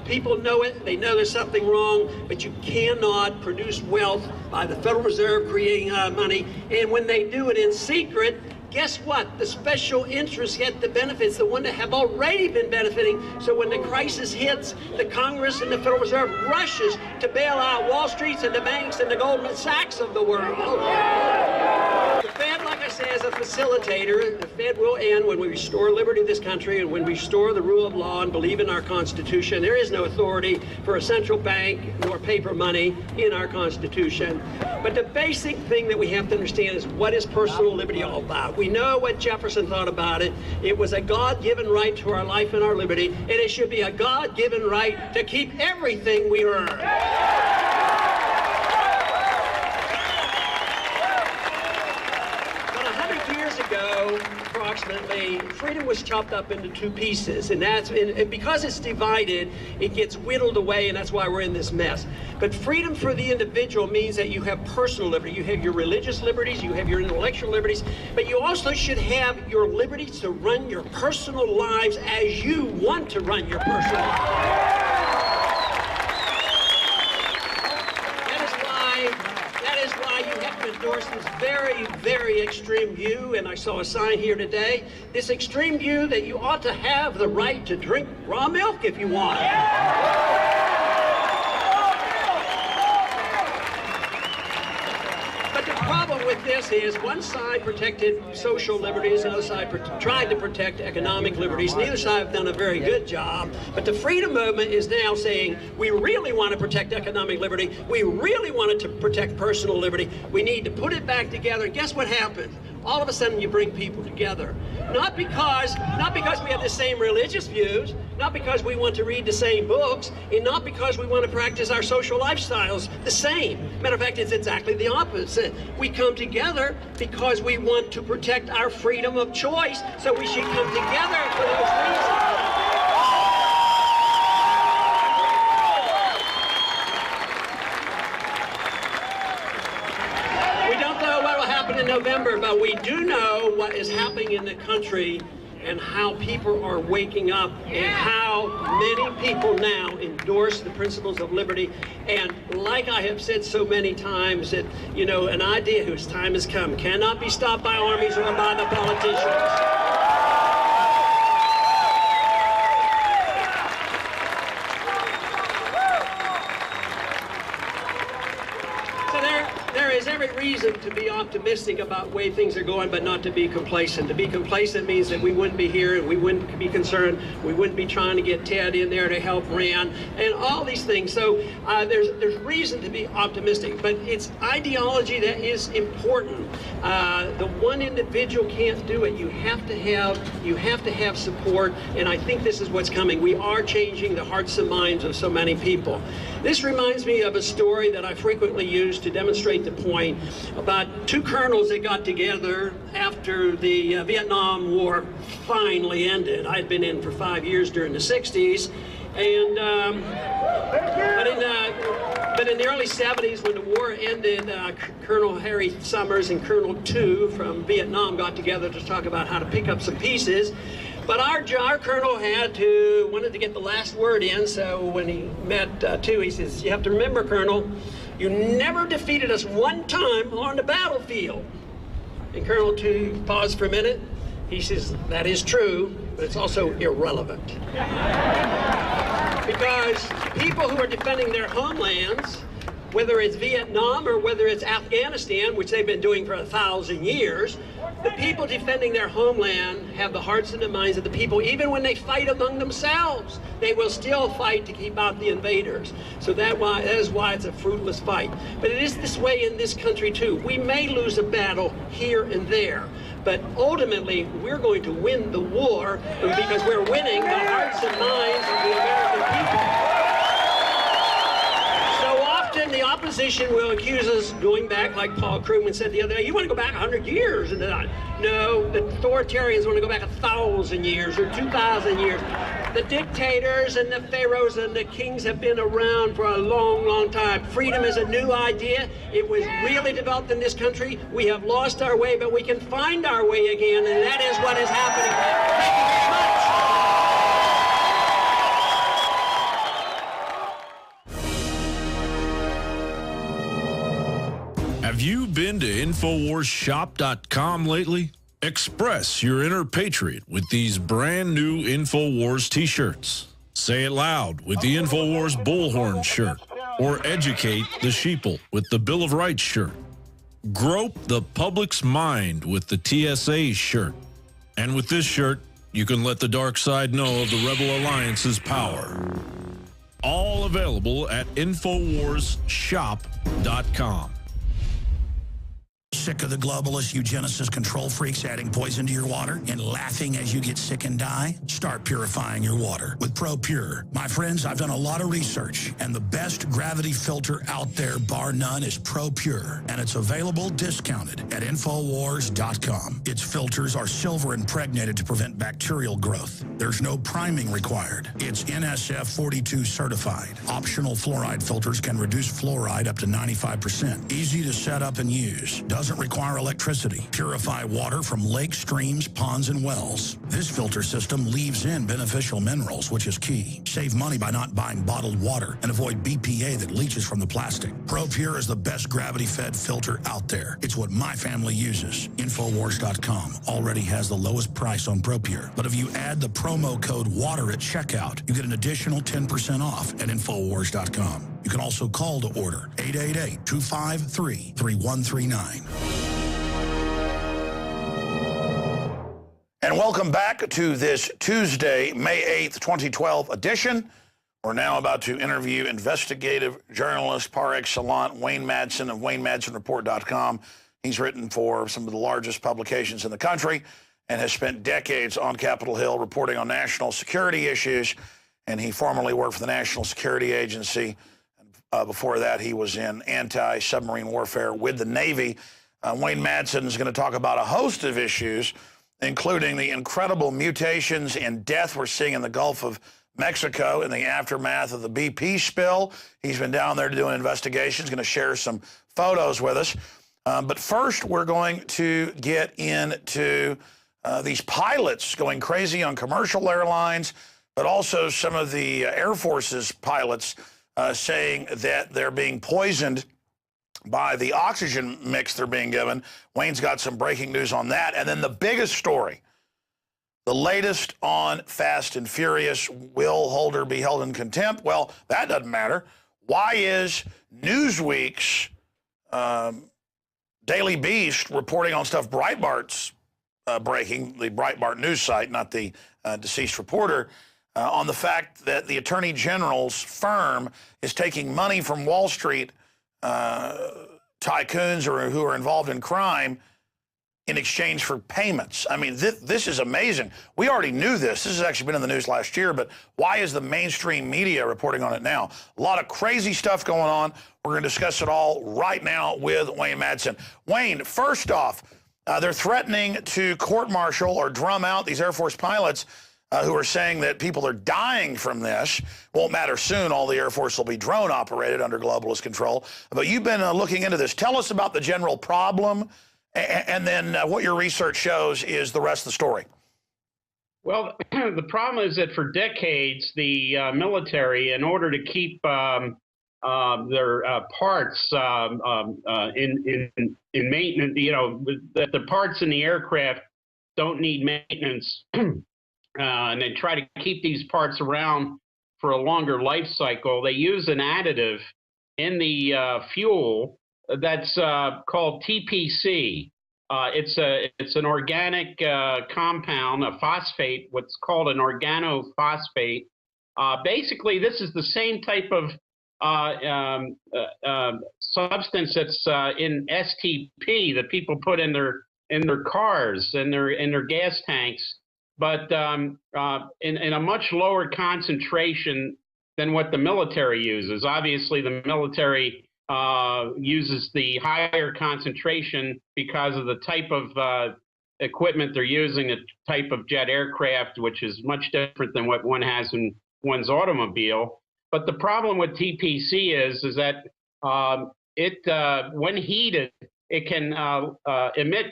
people know it. They know there's something wrong, but you cannot produce wealth by the Federal Reserve creating money. And when they do it in secret, guess what? The special interests get the benefits, the ones that have already been benefiting. So when the crisis hits, the Congress and the Federal Reserve rushes to bail out Wall Street and the banks and the Goldman Sachs of the world. The Fed, like I say, is a facilitator. The Fed will end when we restore liberty to this country and when we restore the rule of law and believe in our Constitution. There is no authority for a central bank nor paper money in our Constitution. But the basic thing that we have to understand is, what is personal liberty all about? We know what Jefferson thought about it. It was a God-given right to our life and our liberty, and it should be a God-given right to keep everything we earn. Approximately, freedom was chopped up into two pieces, and because it's divided, it gets whittled away, and that's why we're in this mess. But freedom for the individual means that you have personal liberty. You have your religious liberties, you have your intellectual liberties, but you also should have your liberties to run your personal lives as you want to run your personal lives. That is why you have to endorse this very, very extreme view, and I saw a sign here today, this extreme view that you ought to have the right to drink raw milk if you want. But the problem with this is one side protected social liberties, the other side tried to protect economic liberties. Neither side have done a very good job. But the freedom movement is now saying, we really want to protect economic liberty. We really wanted to protect personal liberty. We need to put it back together. And guess what happens? All of a sudden you bring people together. Not because we have the same religious views, not because we want to read the same books, and not because we want to practice our social lifestyles the same. Matter of fact, it's exactly the opposite. We come together because we want to protect our freedom of choice, so we should come together for those reasons. In November, but we do know what is happening in the country and how people are waking up and how many people now endorse the principles of liberty. And like I have said so many times, that, you know, an idea whose time has come cannot be stopped by armies or by the politicians. reason to be optimistic about the way things are going, but not to be complacent. To be complacent means that we wouldn't be here, and we wouldn't be concerned, we wouldn't be trying to get Ted in there to help Rand, and all these things. So there's reason to be optimistic, but it's ideology that is important. The one individual can't do it. You have to have support, and I think this is what's coming. We are changing the hearts and minds of so many people. This reminds me of a story that I frequently use to demonstrate the point about two colonels that got together after the Vietnam War finally ended. I had been in for 5 years during the 60s, and but in the early 70s, when the war ended, Colonel Harry Summers and Colonel Tu from Vietnam got together to talk about how to pick up some pieces. But our colonel wanted to get the last word in, so when he met Tu, he says, "You have to remember, Colonel, you never defeated us one time on the battlefield." And Colonel Tu paused for a minute. He says, "That is true, but it's also irrelevant." Because people who are defending their homelands, whether it's Vietnam or whether it's Afghanistan, which they've been doing for 1,000 years, the people defending their homeland have the hearts and the minds of the people. Even when they fight among themselves, they will still fight to keep out the invaders. So that is why it's a fruitless fight. But it is this way in this country too. We may lose a battle here and there, but ultimately we're going to win the war because we're winning the hearts and minds of the American people. The opposition will accuse us going back, like Paul Krugman said the other day, you want to go back 100 years. And no, the authoritarians want to go back 1,000 years or 2,000 years. The dictators and the pharaohs and the kings have been around for a long, long time. Freedom is a new idea. It was really developed in this country. We have lost our way, but we can find our way again, and that is what is happening. Thank you very much. Have you been to InfoWarsShop.com lately? Express your inner patriot with these brand new InfoWars t-shirts. Say it loud with the InfoWars Bullhorn shirt, or educate the sheeple with the Bill of Rights shirt. Grope the public's mind with the TSA shirt. And with this shirt, you can let the dark side know of the Rebel Alliance's power. All available at InfoWarsShop.com. Sick of the globalist eugenicist control freaks adding poison to your water and laughing as you get sick and die? Start purifying your water with ProPure. My friends, I've done a lot of research, and the best gravity filter out there, bar none, is ProPure, and it's available discounted at Infowars.com. Its filters are silver impregnated to prevent bacterial growth. There's no priming required. It's NSF 42 certified. Optional fluoride filters can reduce fluoride up to 95%. Easy to set up and use. Doesn't require electricity. Purify water from lakes, streams, ponds, and wells. This filter system leaves in beneficial minerals, which is key. Save money by not buying bottled water and avoid BPA that leaches from the plastic. ProPure is the best gravity-fed filter out there. It's what my family uses. Infowars.com already has the lowest price on ProPure. But if you add the promo code WATER at checkout, you get an additional 10% off at Infowars.com. You can also call to order 888-253-3139. And welcome back to this Tuesday, May 8th, 2012 edition. We're now about to interview investigative journalist par excellence Wayne Madsen of WayneMadsenReport.com. He's written for some of the largest publications in the country and has spent decades on Capitol Hill reporting on national security issues. And he formerly worked for the National Security Agency. Before that, he was in anti-submarine warfare with the Navy. Wayne Madsen is going to talk about a host of issues, including the incredible mutations and death we're seeing in the Gulf of Mexico in the aftermath of the BP spill. He's been down there to do an investigation. He's going to share some photos with us. But first, we're going to get into these pilots going crazy on commercial airlines, but also some of the Air Force's pilots saying that they're being poisoned by the oxygen mix they're being given. Wayne's got some breaking news on that. And then the biggest story, the latest on Fast and Furious, will Holder be held in contempt? Well, that doesn't matter. Why is Newsweek's Daily Beast reporting on stuff Breitbart's breaking, the Breitbart news site, not the deceased reporter, on the fact that the Attorney General's firm is taking money from Wall Street tycoons or who are involved in crime in exchange for payments. I mean, this is amazing. We already knew this. This has actually been in the news last year, but why is the mainstream media reporting on it now? A lot of crazy stuff going on. We're going to discuss it all right now with Wayne Madsen. Wayne, first off, they're threatening to court-martial or drum out these Air Force pilots who are saying that people are dying from this. Won't matter soon. All the Air Force will be drone operated under globalist control. But you've been looking into this. Tell us about the general problem, and then what your research shows is the rest of the story. Well, the problem is that for decades, the military, in order to keep their parts in maintenance, that the parts in the aircraft don't need maintenance, and they try to keep these parts around for a longer life cycle. They use an additive in the fuel that's called TPC. It's an organic compound, a phosphate, what's called an organophosphate. Basically, this is the same type of substance that's in STP that people put in their cars and their gas tanks, but in a much lower concentration than what the military uses. Obviously, the military uses the higher concentration because of the type of equipment they're using, the type of jet aircraft, which is much different than what one has in one's automobile. But the problem with TPC is that when heated, it can emit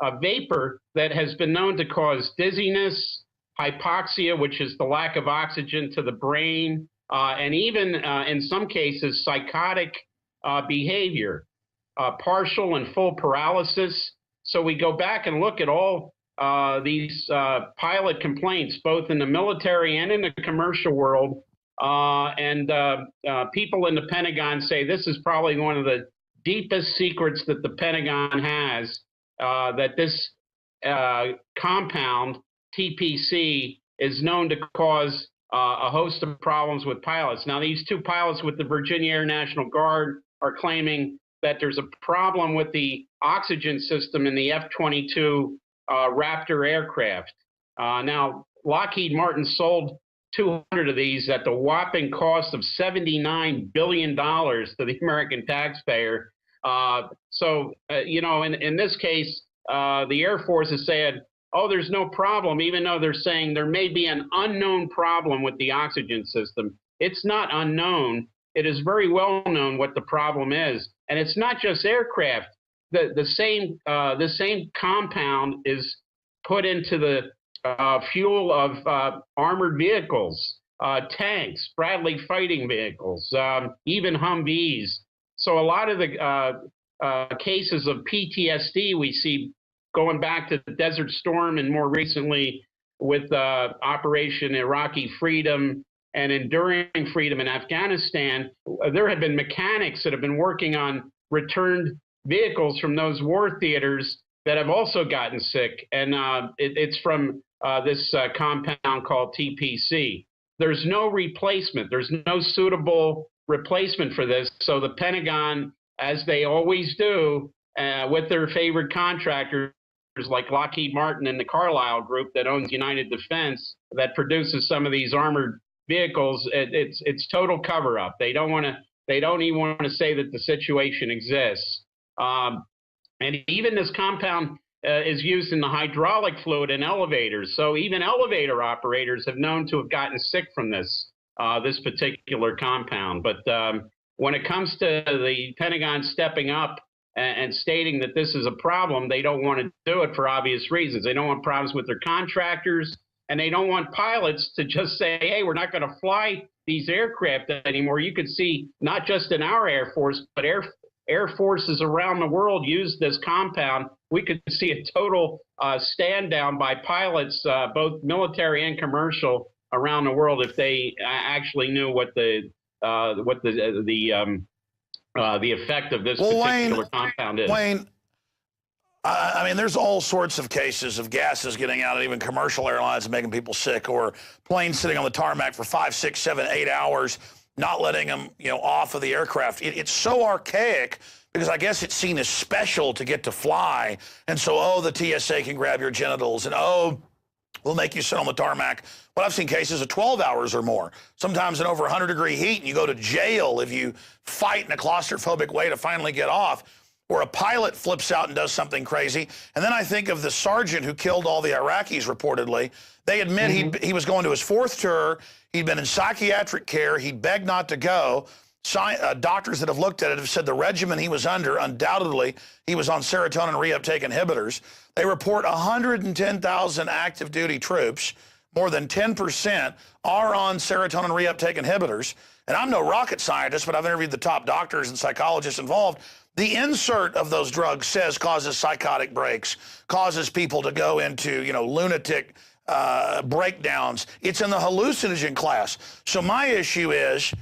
a vapor that has been known to cause dizziness, hypoxia, which is the lack of oxygen to the brain, and even in some cases, psychotic behavior, partial and full paralysis. So we go back and look at all these pilot complaints, both in the military and in the commercial world. And people in the Pentagon say this is probably one of the deepest secrets that the Pentagon has, that this compound, TPC, is known to cause a host of problems with pilots. Now, these two pilots with the Virginia Air National Guard are claiming that there's a problem with the oxygen system in the F-22 Raptor aircraft. Now, Lockheed Martin sold 200 of these at the whopping cost of $79 billion to the American taxpayer. In this case, the Air Force has said, oh, there's no problem, even though they're saying there may be an unknown problem with the oxygen system. It's not unknown. It is very well known what the problem is. And it's not just aircraft. The same compound is put into the fuel of armored vehicles, tanks, Bradley fighting vehicles, even Humvees. So a lot of the cases of PTSD we see going back to the Desert Storm and more recently with Operation Iraqi Freedom and Enduring Freedom in Afghanistan, there have been mechanics that have been working on returned vehicles from those war theaters that have also gotten sick. And it's from this compound called TPC. There's no replacement. There's no suitable replacement for this. So the Pentagon, as they always do, with their favorite contractors like Lockheed Martin and the Carlyle Group that owns United Defense, that produces some of these armored vehicles, it's total cover-up. They don't even want to say that the situation exists. And even this compound is used in the hydraulic fluid in elevators. So even elevator operators have known to have gotten sick from this particular compound. But when it comes to the Pentagon stepping up and stating that this is a problem, they don't want to do it for obvious reasons. They don't want problems with their contractors, and they don't want pilots to just say, hey, we're not going to fly these aircraft anymore. You could see not just in our Air Force, but Air Forces around the world use this compound. We could see a total stand down by pilots, both military and commercial, around the world if they actually knew what the effect of this particular compound is. Wayne, I mean, there's all sorts of cases of gases getting out of even commercial airlines and making people sick, or planes sitting on the tarmac for 5, 6, 7, 8 hours, not letting them, off of the aircraft. It's so archaic because I guess it's seen as special to get to fly. And so, the TSA can grab your genitals, and we'll make you sit on the tarmac. But I've seen cases of 12 hours or more, sometimes in over 100-degree heat, and you go to jail if you fight in a claustrophobic way to finally get off. Or a pilot flips out and does something crazy. And then I think of the sergeant who killed all the Iraqis, reportedly. They admit he was going to his 4th tour. He'd been in psychiatric care. He begged not to go. Doctors that have looked at it have said the regimen he was under, undoubtedly, he was on serotonin reuptake inhibitors. They report 110,000 active duty troops. More than 10% are on serotonin reuptake inhibitors. And I'm no rocket scientist, but I've interviewed the top doctors and psychologists involved. The insert of those drugs says causes psychotic breaks, causes people to go into, lunatic breakdowns. It's in the hallucinogen class. So my issue is,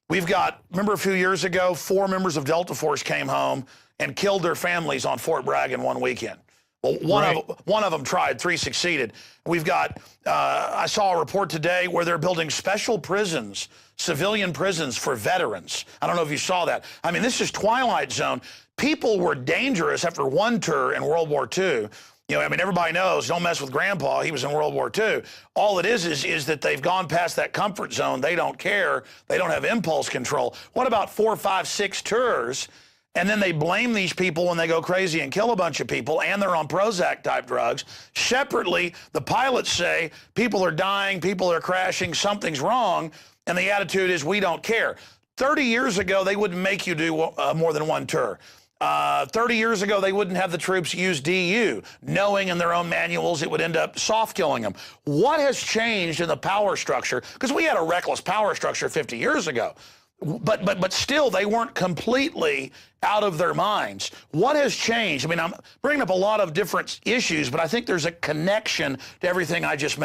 remember a few years ago, 4 members of Delta Force came home and killed their families on Fort Bragg in one weekend. Well, one of them tried, 3 succeeded. We've got, I saw a report today where they're building special prisons, civilian prisons for veterans. I don't know if you saw that. I mean, this is Twilight Zone. People were dangerous after one tour in World War II. Everybody knows, don't mess with Grandpa. He was in World War II. All it is that they've gone past that comfort zone. They don't care. They don't have impulse control. What about 4, 5, 6 tours? And then they blame these people when they go crazy and kill a bunch of people, and they're on Prozac-type drugs. Separately, the pilots say people are dying, people are crashing, something's wrong, and the attitude is we don't care. 30 years ago, they wouldn't make you do more than one tour. 30 years ago, they wouldn't have the troops use DU, knowing in their own manuals it would end up soft killing them. What has changed in the power structure? Because we had a reckless power structure 50 years ago. But still, they weren't completely out of their minds. What has changed? I mean, I'm bringing up a lot of different issues, but I think there's a connection to everything I just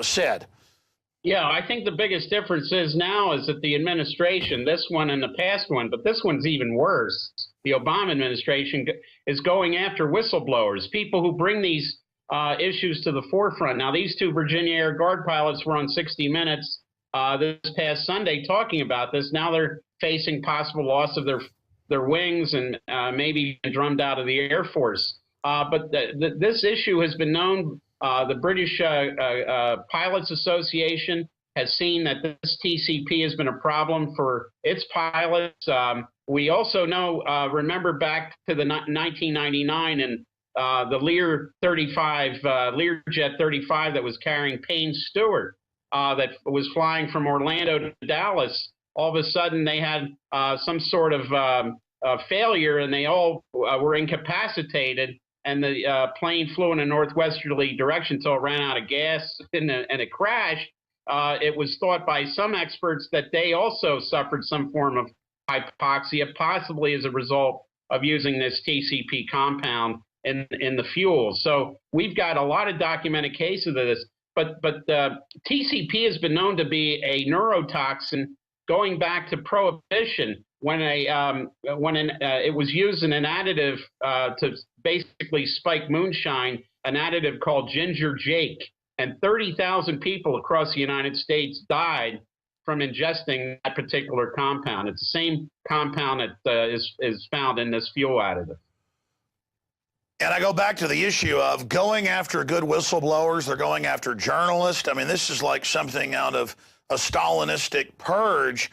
said. Yeah, I think the biggest difference is that the administration, this one and the past one, but this one's even worse. The Obama administration is going after whistleblowers, people who bring these issues to the forefront. Now, these 2 Virginia Air Guard pilots were on 60 Minutes this past Sunday talking about this. Now they're facing possible loss of their wings and maybe drummed out of the Air Force. But this issue has been known. The British Pilots Association has seen that this TCP has been a problem for its pilots. We also know, remember back to the 1999 and the Learjet 35 that was carrying Payne Stewart. That was flying from Orlando to Dallas. All of a sudden, they had some sort of failure, and they all were incapacitated. And the plane flew in a northwesterly direction until it ran out of gas, and it crashed. It was thought by some experts that they also suffered some form of hypoxia, possibly as a result of using this TCP compound in the fuel. So we've got a lot of documented cases of this. But TCP has been known to be a neurotoxin going back to Prohibition, when it was used in an additive to basically spike moonshine, an additive called Ginger Jake, and 30,000 people across the United States died from ingesting that particular compound. It's the same compound that is found in this fuel additive. And I go back to the issue of going after good whistleblowers. They're going after journalists. I mean, this is like something out of a Stalinistic purge.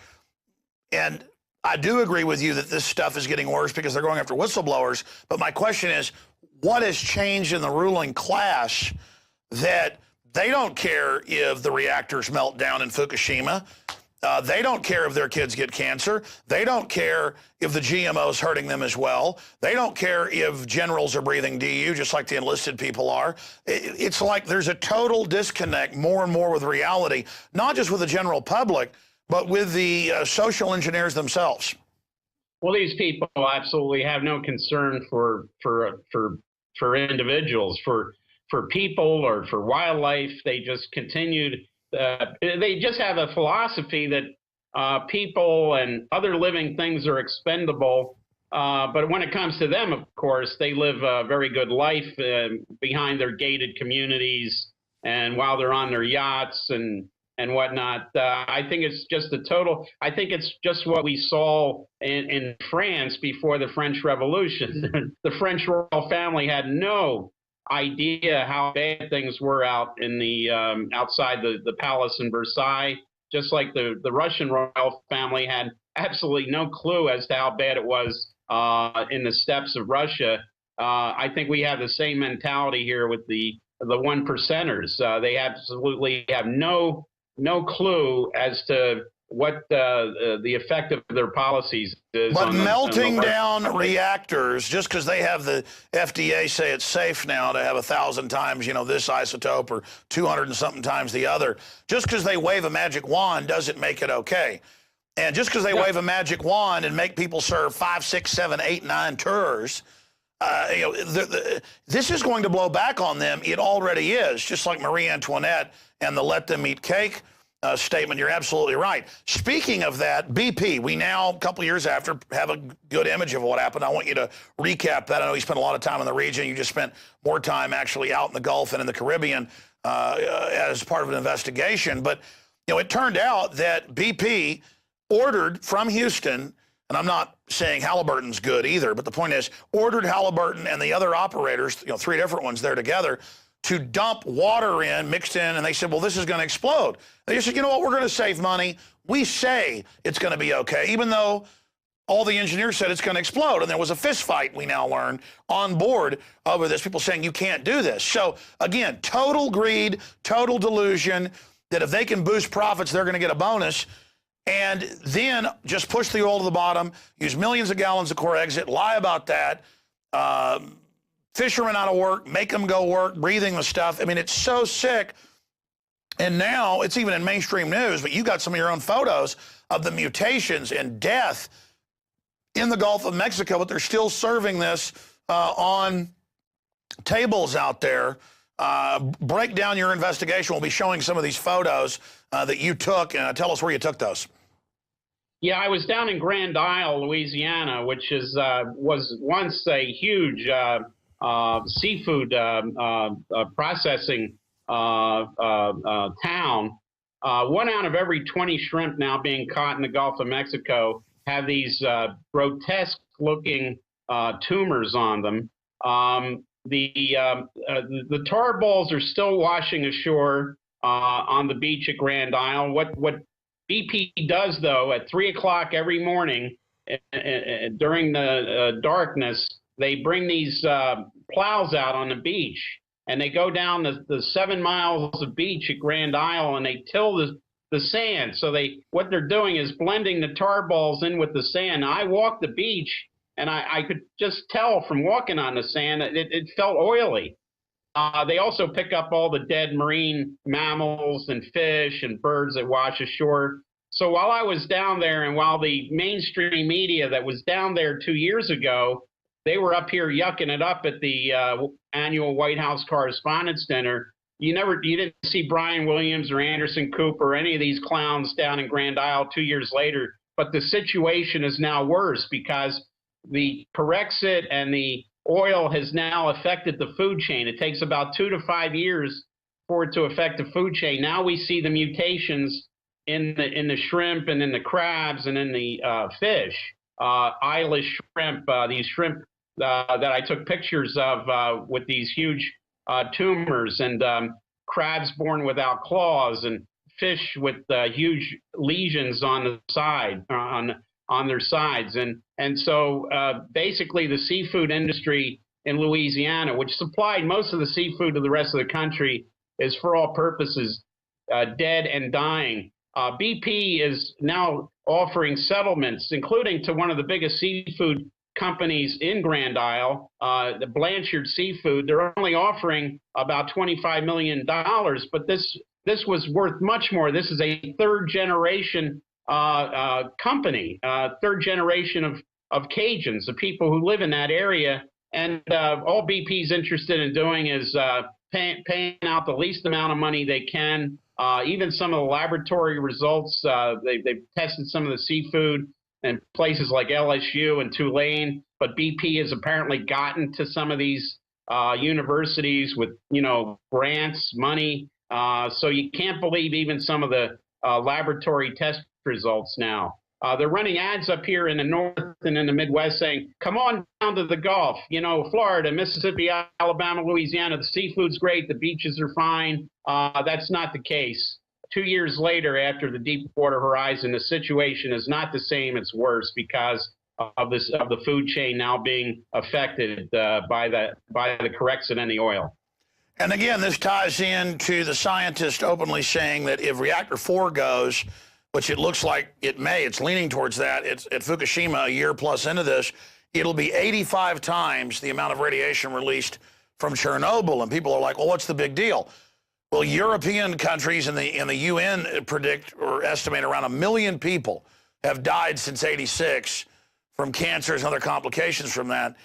And I do agree with you that this stuff is getting worse because they're going after whistleblowers. But my question is, what has changed in the ruling class that they don't care if the reactors melt down in Fukushima? They don't care if their kids get cancer. They don't care if the GMO is hurting them as well. They don't care if generals are breathing DU, just like the enlisted people are. It's like there's a total disconnect more and more with reality, not just with the general public, but with the social engineers themselves. Well, these people absolutely have no concern for individuals, for people or for wildlife. They just continued. They just have a philosophy that people and other living things are expendable. But when it comes to them, of course, they live a very good life behind their gated communities and while they're on their yachts and whatnot. I think it's just I think it's just what we saw in France before the French Revolution. The French royal family had no idea how bad things were out in the outside the palace in Versailles, just like the Russian royal family had absolutely no clue as to how bad it was in the steppes of Russia. I think we have the same mentality here with the one percenters. They absolutely have no clue as to what the effect of their policies is. But melting down reactors, just because they have the FDA say it's safe now to have 1,000 times, this isotope or 200 and something times the other, just because they wave a magic wand doesn't make it okay. And just because they wave a magic wand and make people serve 5, 6, 7, 8, 9 tours, this is going to blow back on them. It already is, just like Marie Antoinette and the let them eat cake statement. You're absolutely right. Speaking of that, BP, we now, a couple years after, have a good image of what happened. I want you to recap that. I know you spent a lot of time in the region. You just spent more time actually out in the Gulf and in the Caribbean as part of an investigation. But, it turned out that BP ordered from Houston, and I'm not saying Halliburton's good either, but the point is, ordered Halliburton and the other operators, 3 different ones there together, to dump water in, mixed in, and they said, well, this is going to explode. They said, you know what, we're going to save money. We say it's going to be okay, even though all the engineers said it's going to explode. And there was a fist fight, we now learn, on board over this, people saying you can't do this. So, again, total greed, total delusion, that if they can boost profits, they're going to get a bonus. And then just push the oil to the bottom, use millions of gallons of core exit, lie about that, fishermen out of work, make them go work, breathing the stuff. I mean, it's so sick. And now it's even in mainstream news, but you got some of your own photos of the mutations and death in the Gulf of Mexico, but they're still serving this on tables out there. Break down your investigation. We'll be showing some of these photos that you took, and tell us where you took those. Yeah, I was down in Grand Isle, Louisiana, which was once a huge seafood processing town. 1 out of every 20 shrimp now being caught in the Gulf of Mexico have these grotesque-looking tumors on them. The tar balls are still washing ashore on the beach at Grand Isle. What BP does, though, at 3 o'clock every morning during the darkness, they bring these plows out on the beach, and they go down the 7 miles of beach at Grand Isle, and they till the sand. So what they're doing is blending the tar balls in with the sand. Now, I walked the beach, and I could just tell from walking on the sand that it felt oily. They also pick up all the dead marine mammals and fish and birds that wash ashore. So while I was down there, and while the mainstream media that was down there 2 years ago, they were up here yucking it up at the annual White House Correspondents' Dinner, you didn't see Brian Williams or Anderson Cooper or any of these clowns down in Grand Isle 2 years later. But the situation is now worse because the Corexit and the oil has now affected the food chain. It takes about 2 to 5 years for it to affect the food chain. Now we see the mutations in the shrimp and in the crabs and in the fish. Eyeless shrimp, these shrimp that I took pictures of with these huge tumors, and crabs born without claws, and fish with huge lesions on the side, on their sides. And so basically the seafood industry in Louisiana, which supplied most of the seafood to the rest of the country, is for all purposes dead and dying. BP is now offering settlements, including to one of the biggest seafood companies in Grand Isle, the Blanchard Seafood. They're only offering about $25 million, but this was worth much more. This is a third generation company, third generation of Cajuns, the people who live in that area. And all BP's interested in doing is paying out the least amount of money they can. Even some of the laboratory results, they've tested some of the seafood. and places like LSU and Tulane, but BP has apparently gotten to some of these universities with, grants, money. So you can't believe even some of the laboratory test results now. They're running ads up here in the North and in the Midwest saying, come on down to the Gulf, Florida, Mississippi, Alabama, Louisiana, the seafood's great, the beaches are fine. That's not the case. 2 years later, after the Deepwater Horizon, the situation is not the same, it's worse because of the food chain now being affected by the correction in the oil. And again, this ties into the scientist openly saying that if reactor 4 goes, which it looks like it may, it's leaning towards that. It's at Fukushima a year plus into this, it'll be 85 times the amount of radiation released from Chernobyl. And people are like, well, what's the big deal? Well, European countries and the UN predict or estimate around 1 million people have died since '86 from cancers and other complications from that.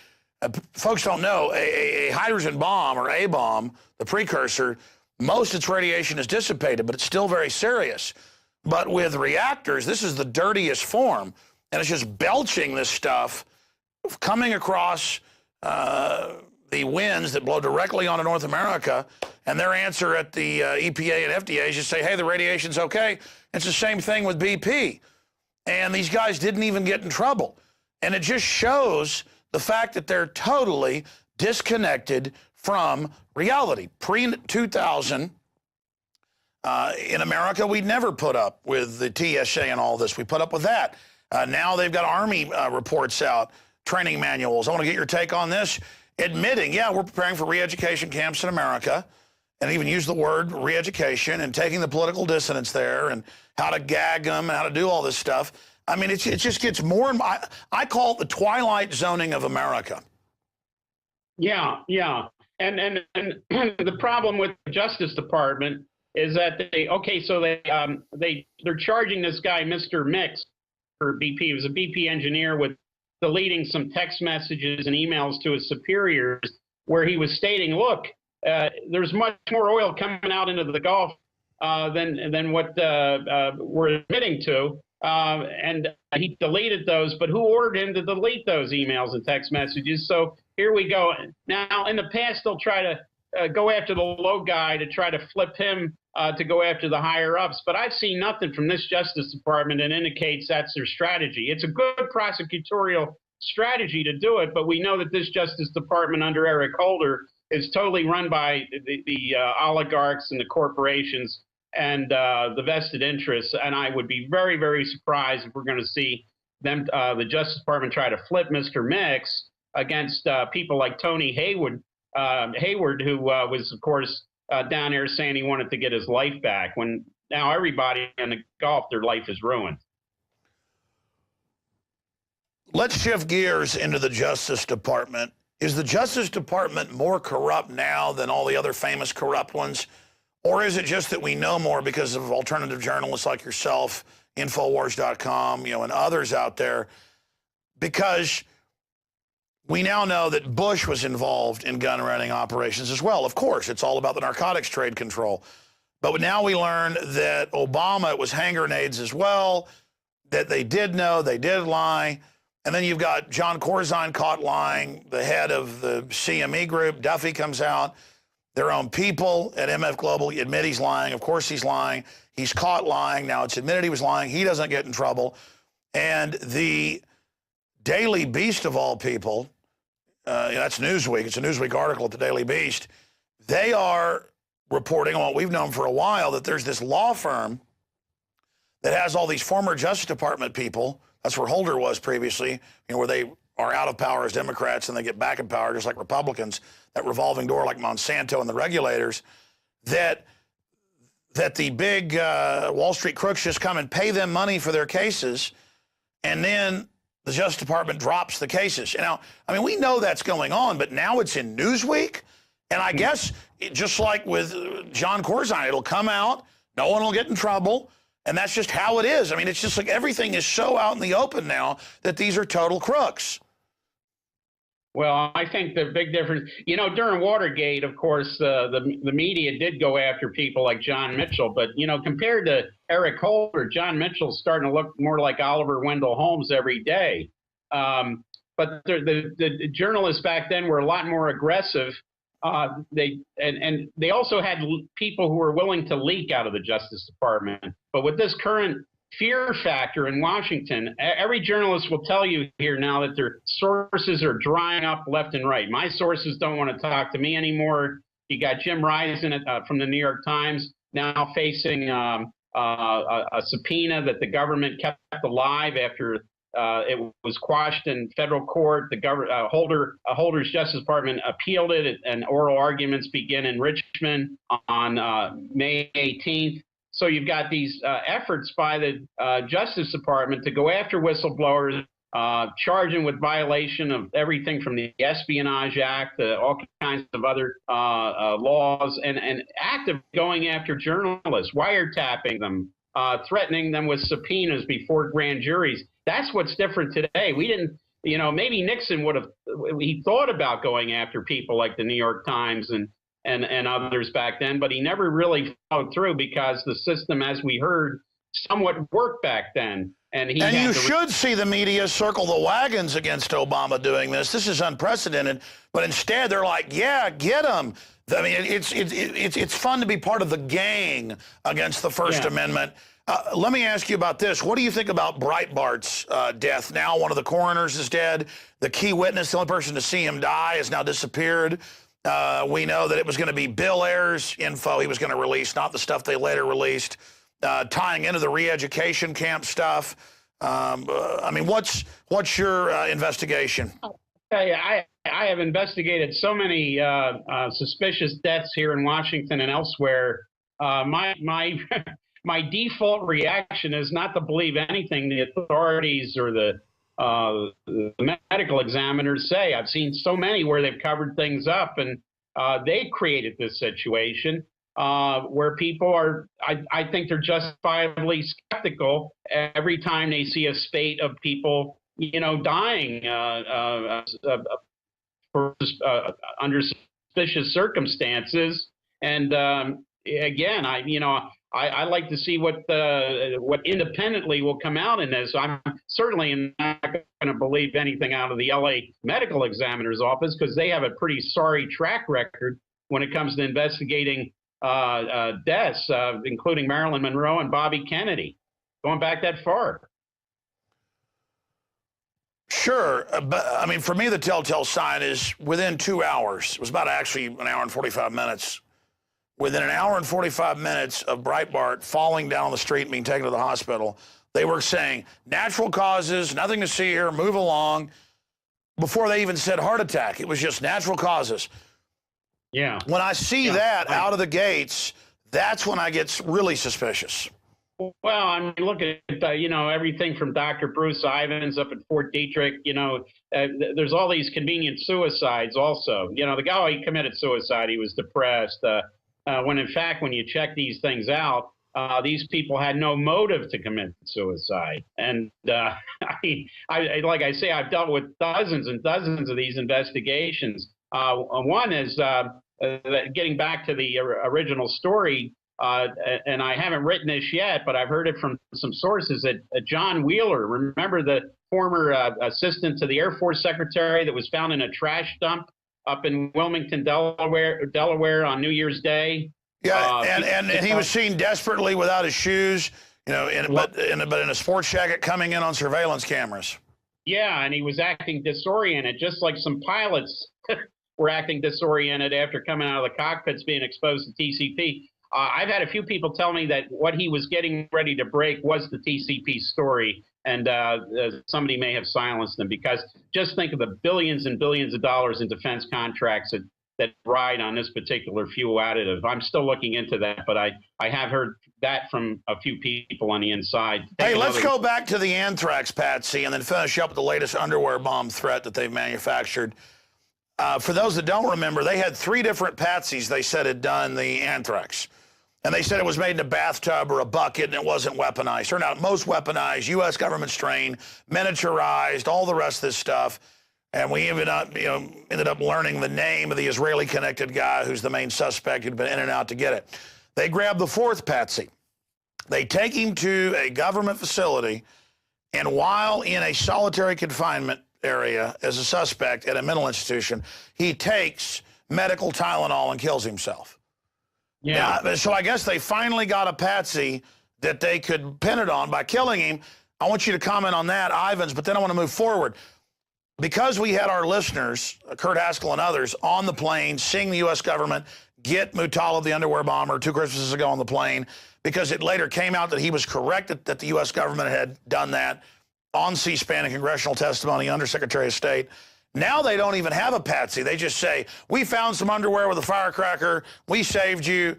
Folks don't know, a hydrogen bomb or a bomb, the precursor, most of its radiation is dissipated, but it's still very serious. But with reactors, this is the dirtiest form, and it's just belching this stuff coming across the winds that blow directly onto North America, and their answer at the EPA and FDA is just say, hey, the radiation's okay. It's the same thing with BP. And these guys didn't even get in trouble. And it just shows the fact that they're totally disconnected from reality. Pre-2000, in America, we'd never put up with the TSA and all this. We put up with that. Now they've got Army reports out, training manuals. I want to get your take on this. Admitting, yeah, we're preparing for re-education camps in America, and even use the word re-education and taking the political dissonance there and how to gag them and how to do all this stuff. I mean, it just gets more and more. I call it the twilight zoning of America. Yeah. And the problem with the Justice Department is that they're charging this guy, Mr. Mix, for BP. He was a BP engineer with deleting some text messages and emails to his superiors where he was stating, look, there's much more oil coming out into the Gulf than what we're admitting to. And he deleted those, but who ordered him to delete those emails and text messages? So here we go. Now, in the past, they'll try to go after the low guy to try to flip him to go after the higher ups. But I've seen nothing from this Justice Department that indicates that's their strategy. It's a good prosecutorial strategy to do it, but we know that this Justice Department under Eric Holder is totally run by the oligarchs and the corporations and the vested interests. And I would be very, very surprised if we're going to see them, the Justice Department, try to flip Mr. Mix against people like Tony Hayward, who was, of course, down here saying he wanted to get his life back, when now everybody in the Gulf, their life is ruined. Let's shift gears into the Justice Department. Is the Justice Department more corrupt now than all the other famous corrupt ones? Or is it just that we know more because of alternative journalists like yourself, Infowars.com, and others out there? Because we now know that Bush was involved in gun running operations as well. Of course, it's all about the narcotics trade control. But now we learn that Obama, it was hand grenades as well, that they did know, they did lie. And then you've got John Corzine caught lying, the head of the CME group. Duffy comes out. Their own people at MF Global admit he's lying. Of course he's lying. He's caught lying. Now it's admitted he was lying. He doesn't get in trouble. And the Daily Beast of all people, that's Newsweek. It's a Newsweek article at the Daily Beast. They are reporting on what we've known for a while, that there's this law firm that has all these former Justice Department people. That's where Holder was previously, where they are out of power as Democrats and they get back in power just like Republicans, that revolving door like Monsanto and the regulators, that the big Wall Street crooks just come and pay them money for their cases, and then the Justice Department drops the cases. Now, I mean, we know that's going on, but now it's in Newsweek, and I guess just like with John Corzine, it'll come out, no one will get in trouble, and that's just how it is. I mean, it's just like everything is so out in the open now that these are total crooks. Well, I think the big difference, during Watergate, of course, the media did go after people like John Mitchell, but compared to Eric Holder, John Mitchell's starting to look more like Oliver Wendell Holmes every day. But the journalists back then were a lot more aggressive. They also had people who were willing to leak out of the Justice Department. But with this current fear factor in Washington, every journalist will tell you here now that their sources are drying up left and right. My sources don't want to talk to me anymore. You got Jim Risen from the New York Times now facing a subpoena that the government kept alive after it was quashed in federal court. The Holder's Justice Department appealed it, and oral arguments begin in Richmond on May 18th. So you've got these efforts by the Justice Department to go after whistleblowers, charging with violation of everything from the Espionage Act to all kinds of other laws, and active going after journalists, wiretapping them, threatening them with subpoenas before grand juries. That's what's different today. We didn't, maybe Nixon he thought about going after people like the New York Times and others back then, but he never really followed through because the system, as we heard, somewhat worked back then. And you should see the media circle the wagons against Obama doing this. This is unprecedented. But instead, they're like, yeah, get him. I mean, it's fun to be part of the gang against the First Amendment. Let me ask you about this. What do you think about Breitbart's death? Now one of the coroners is dead. The key witness, the only person to see him die, has now disappeared. We know that it was going to be Bill Ayers info he was going to release, not the stuff they later released, tying into the re-education camp stuff. I mean, what's your investigation? I have investigated so many suspicious deaths here in Washington and elsewhere. My default reaction is not to believe anything the authorities or the medical examiners say. I've seen so many where they've covered things up, and they created this situation where people are, I think they're justifiably skeptical every time they see a spate of people, dying under suspicious circumstances. And again, I like to see what independently will come out in this. I'm certainly not going to believe anything out of the LA Medical Examiner's Office because they have a pretty sorry track record when it comes to investigating deaths, including Marilyn Monroe and Bobby Kennedy, going back that far. Sure, but I mean, for me, the telltale sign is within 2 hours. It was about actually an hour and 45 minutes. Within an hour and 45 minutes of Breitbart falling down the street and being taken to the hospital, they were saying, natural causes, nothing to see here, move along. Before they even said heart attack, it was just natural causes. Yeah. When I see that out of the gates, that's when I get really suspicious. Well, I mean, look at, everything from Dr. Bruce Ivins up at Fort Detrick, there's all these convenient suicides also. The guy who committed suicide, he was depressed. When in fact, when you check these things out, these people had no motive to commit suicide. And like I say, I've dealt with dozens and dozens of these investigations. One is getting back to the original story, and I haven't written this yet, but I've heard it from some sources that John Wheeler, remember the former assistant to the Air Force Secretary that was found in a trash dump up in Wilmington, Delaware on New Year's Day. Yeah, and he was seen desperately without his shoes, but in a sports jacket coming in on surveillance cameras. Yeah, and he was acting disoriented, just like some pilots were acting disoriented after coming out of the cockpits being exposed to TCP. I've had a few people tell me that what he was getting ready to break was the TCP story, and somebody may have silenced him, because just think of the billions and billions of dollars in defense contracts that ride on this particular fuel additive. I'm still looking into that, but I have heard that from a few people on the inside. Hey, let's go back to the anthrax, Patsy, and then finish up with the latest underwear bomb threat that they've manufactured. For those that don't remember, they had 3 different Patsies they said had done the anthrax. And they said it was made in a bathtub or a bucket and it wasn't weaponized. Turned out most weaponized, U.S. government strain, miniaturized, all the rest of this stuff. And we ended up learning the name of the Israeli-connected guy who's the main suspect who'd been in and out to get it. They grabbed the fourth patsy. They take him to a government facility, and while in a solitary confinement area as a suspect at a mental institution, he takes medical Tylenol and kills himself. Yeah. Now, so I guess they finally got a patsy that they could pin it on by killing him. I want you to comment on that, Ivans, but then I want to move forward. Because we had our listeners, Kurt Haskell and others, on the plane, seeing the U.S. government get Muttalib, the underwear bomber, 2 Christmases ago on the plane, because it later came out that he was correct that the U.S. government had done that on C-SPAN and congressional testimony, Undersecretary of State. Now they don't even have a patsy. They just say, we found some underwear with a firecracker. We saved you.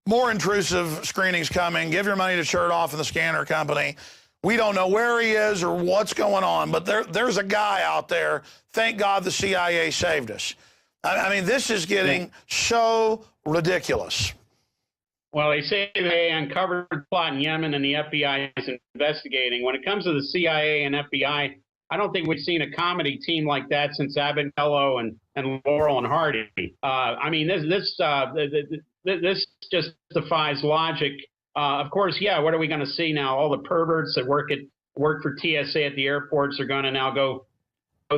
More intrusive screenings coming. Give your money to Chertoff and the scanner company. We don't know where he is or what's going on, but there's a guy out there. Thank God the CIA saved us. I mean, this is getting so ridiculous. Well, they say they uncovered the plot in Yemen and the FBI is investigating. When it comes to the CIA and FBI, I don't think we've seen a comedy team like that since Abbott and Costello and Laurel and Hardy. I mean, this just defies logic. Of course, yeah. What are we going to see now? All the perverts that work for TSA at the airports are going to now go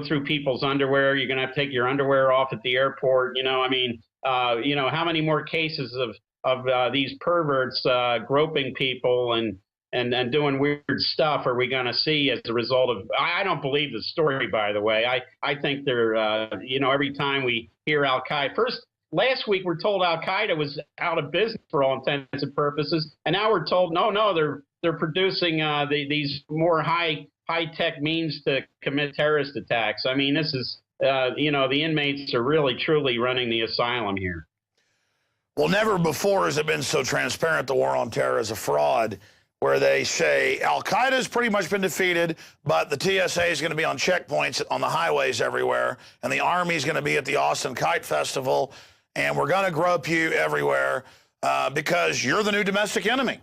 through people's underwear. You're going to have to take your underwear off at the airport. I mean, how many more cases of these perverts groping people and doing weird stuff are we going to see as a result of? I don't believe the story, by the way. I think they're every time we hear Al Qaeda last week we're told Al Qaeda was out of business for all intents and purposes, and now we're told no, they're producing these more high tech means to commit terrorist attacks. I mean, this is the inmates are really truly running the asylum here. Well, never before has it been so transparent, the war on terror is a fraud, where they say Al-Qaeda has pretty much been defeated, but the TSA is going to be on checkpoints on the highways everywhere, and the Army is going to be at the Austin Kite Festival, and we're going to grope you everywhere because you're the new domestic enemy.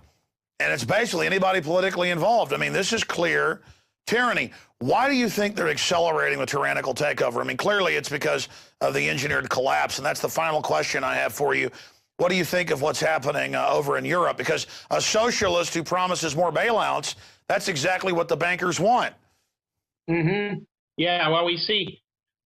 And it's basically anybody politically involved. I mean, this is clear tyranny. Why do you think they're accelerating the tyrannical takeover? I mean, clearly it's because of the engineered collapse, and that's the final question I have for you. What do you think of what's happening over in Europe? Because a socialist who promises more bailouts, that's exactly what the bankers want. Mm-hmm. Yeah, well, we see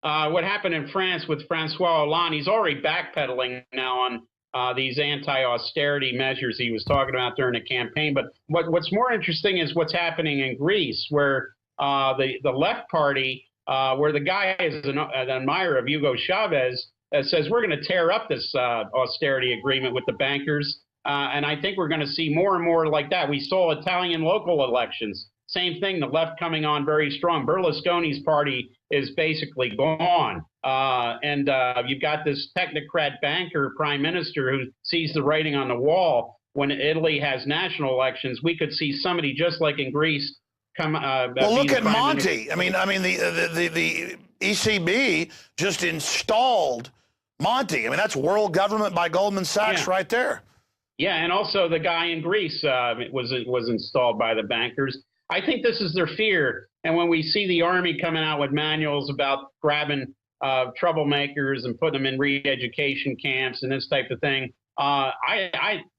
what happened in France with Francois Hollande. He's already backpedaling now on these anti-austerity measures he was talking about during the campaign. But what's more interesting is what's happening in Greece, where the left party, where the guy is an admirer of Hugo Chavez, says we're going to tear up this austerity agreement with the bankers. And I think we're going to see more and more like that. We saw Italian local elections. Same thing, the left coming on very strong. Berlusconi's party is basically gone. And you've got this technocrat banker prime minister who sees the writing on the wall. When Italy has national elections, we could see somebody just like in Greece come. Well, look at Monti. I mean, the ECB just installed Monti. I mean, that's world government by Goldman Sachs right there. Yeah, and also the guy in Greece was installed by the bankers. I think this is their fear. And when we see the Army coming out with manuals about grabbing troublemakers and putting them in re-education camps and this type of thing,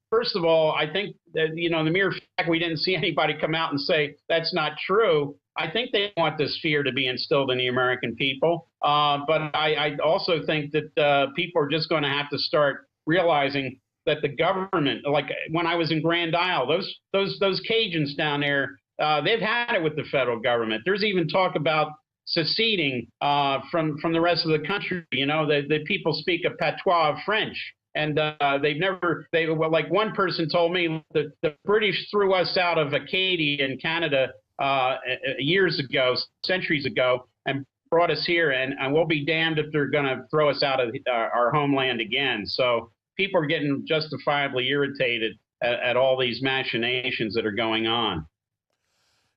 first of all, I think that, the mere fact we didn't see anybody come out and say that's not true, I think they want this fear to be instilled in the American people. But I also think that people are just going to have to start realizing that the government, like when I was in Grand Isle, those Cajuns down there, they've had it with the federal government. There's even talk about seceding from the rest of the country. The people speak a patois of French. And like one person told me that the British threw us out of Acadia in Canada years ago, centuries ago, and brought us here. And we'll be damned if they're going to throw us out of our homeland again. So people are getting justifiably irritated at all these machinations that are going on.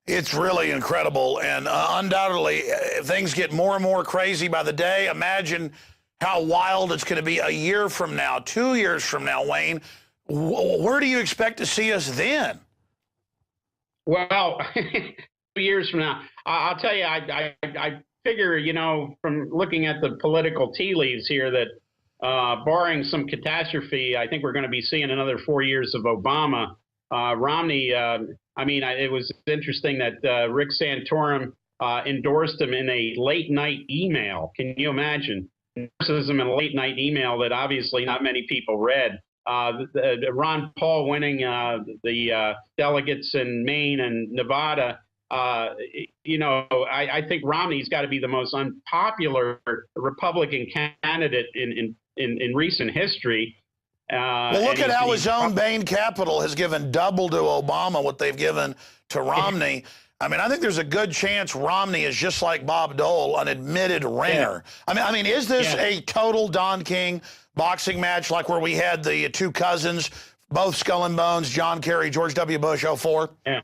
It's really incredible. And undoubtedly, things get more and more crazy by the day. Imagine how wild it's going to be a year from now, 2 years from now, Wayne. Where do you expect to see us then? Well, 2 years from now, I'll tell you, I figure, from looking at the political tea leaves here that barring some catastrophe, I think we're going to be seeing another 4 years of Obama. Romney, it was interesting that Rick Santorum endorsed him in a late night email. Can you imagine? Endorses him in a late night email that obviously not many people read. Ron Paul winning the delegates in Maine and Nevada. I think Romney's got to be the most unpopular Republican candidate in recent history. Well, look at how his own Bain Capital has given double to Obama what they've given to Romney. I mean, I think there's a good chance Romney is just like Bob Dole, an admitted ringer. Yeah. I mean, is this a total Don King boxing match like where we had the two cousins, both skull and bones, John Kerry, George W. Bush, 04? Yeah.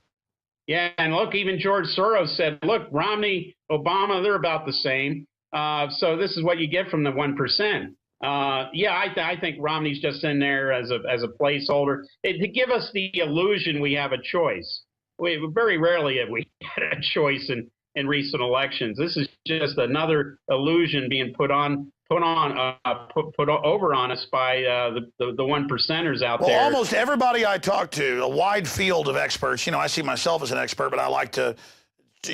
Yeah, and look, even George Soros said, look, Romney, Obama, they're about the same. So this is what you get from the 1%. I think Romney's just in there as a placeholder to give us the illusion we have a choice. We very rarely have we had a choice in recent elections. This is just another illusion being put over on us by the 1%ers out there. Well, almost everybody I talk to, a wide field of experts. I see myself as an expert, but I like to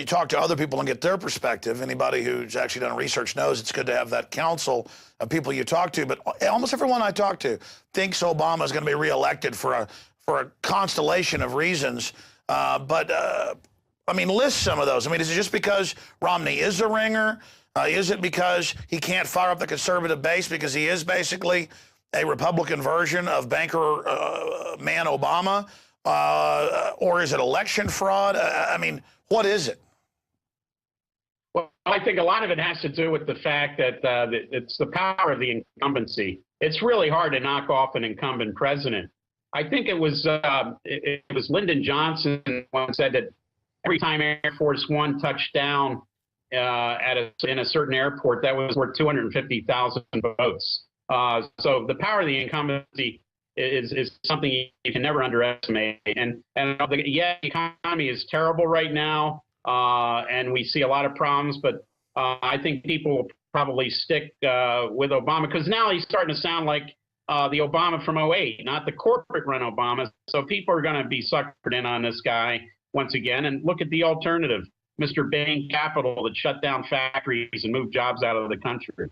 talk to other people and get their perspective. Anybody who's actually done research knows it's good to have that council of people you talk to. But almost everyone I talk to thinks Obama is going to be reelected for a constellation of reasons. List some of those. Is it just because Romney is a ringer? Is it because he can't fire up the conservative base because he is basically a Republican version of banker man Obama? Or is it election fraud? What is it? Well, I think a lot of it has to do with the fact that it's the power of the incumbency. It's really hard to knock off an incumbent president. I think it was Lyndon Johnson once said that every time Air Force One touched down in a certain airport, that was worth 250,000 votes. So the power of the incumbency is something you can never underestimate. And the economy is terrible right now, and we see a lot of problems. But I think people will probably stick with Obama because now he's starting to sound like the Obama from 2008, not the corporate-run Obama. So people are going to be suckered in on this guy once again. And look at the alternative, Mr. Bain Capital, that shut down factories and moved jobs out of the country.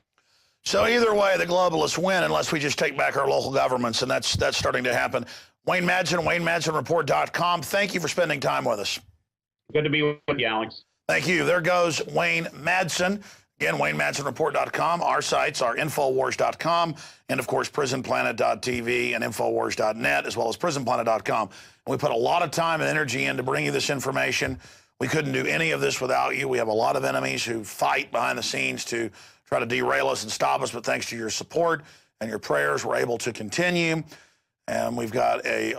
So either way, the globalists win unless we just take back our local governments, and that's starting to happen. Wayne Madsen, WayneMadsenReport.com. Thank you for spending time with us. Good to be with you, Alex. Thank you. There goes Wayne Madsen. Again, WayneMadsenReport.com. Our sites are Infowars.com and, of course, PrisonPlanet.tv and Infowars.net, as well as PrisonPlanet.com. And we put a lot of time and energy in to bring you this information. We couldn't do any of this without you. We have a lot of enemies who fight behind the scenes to try to derail us and stop us, but thanks to your support and your prayers, we're able to continue. And we've got a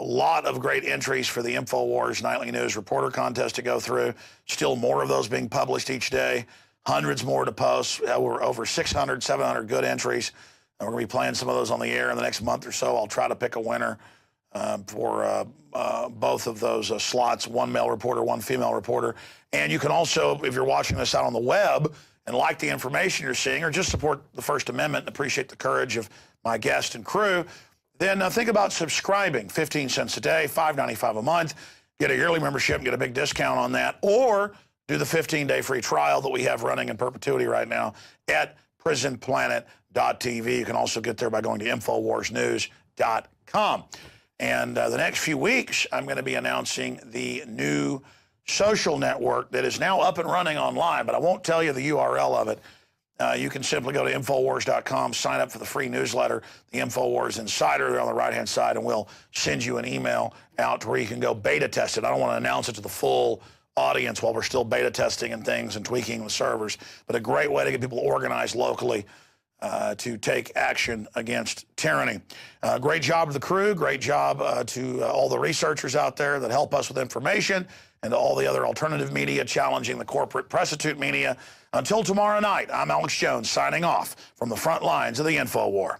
lot of great entries for the Infowars Nightly News Reporter Contest to go through. Still more of those being published each day. Hundreds more to post. We're over 600, 700 good entries. And we're going to be playing some of those on the air in the next month or so. I'll try to pick a winner for both of those slots, one male reporter, one female reporter. And you can also, if you're watching this out on the web and like the information you're seeing or just support the First Amendment and appreciate the courage of my guest and crew, then think about subscribing. 15 cents a day, $5.95 a month. Get a yearly membership and get a big discount on that. Or do the 15-day free trial that we have running in perpetuity right now at PrisonPlanet.tv. You can also get there by going to InfoWarsNews.com. And the next few weeks, I'm going to be announcing the new social network that is now up and running online, but I won't tell you the URL of it. You can simply go to Infowars.com, sign up for the free newsletter, the Infowars Insider. They're on the right-hand side, and we'll send you an email out to where you can go beta test it. I don't want to announce it to the full audience while we're still beta testing and things and tweaking the servers, but a great way to get people organized locally to take action against tyranny. Great job to the crew. Great job to all the researchers out there that help us with information, and to all the other alternative media challenging the corporate prostitute media. Until tomorrow night, I'm Alex Jones signing off from the front lines of the InfoWar.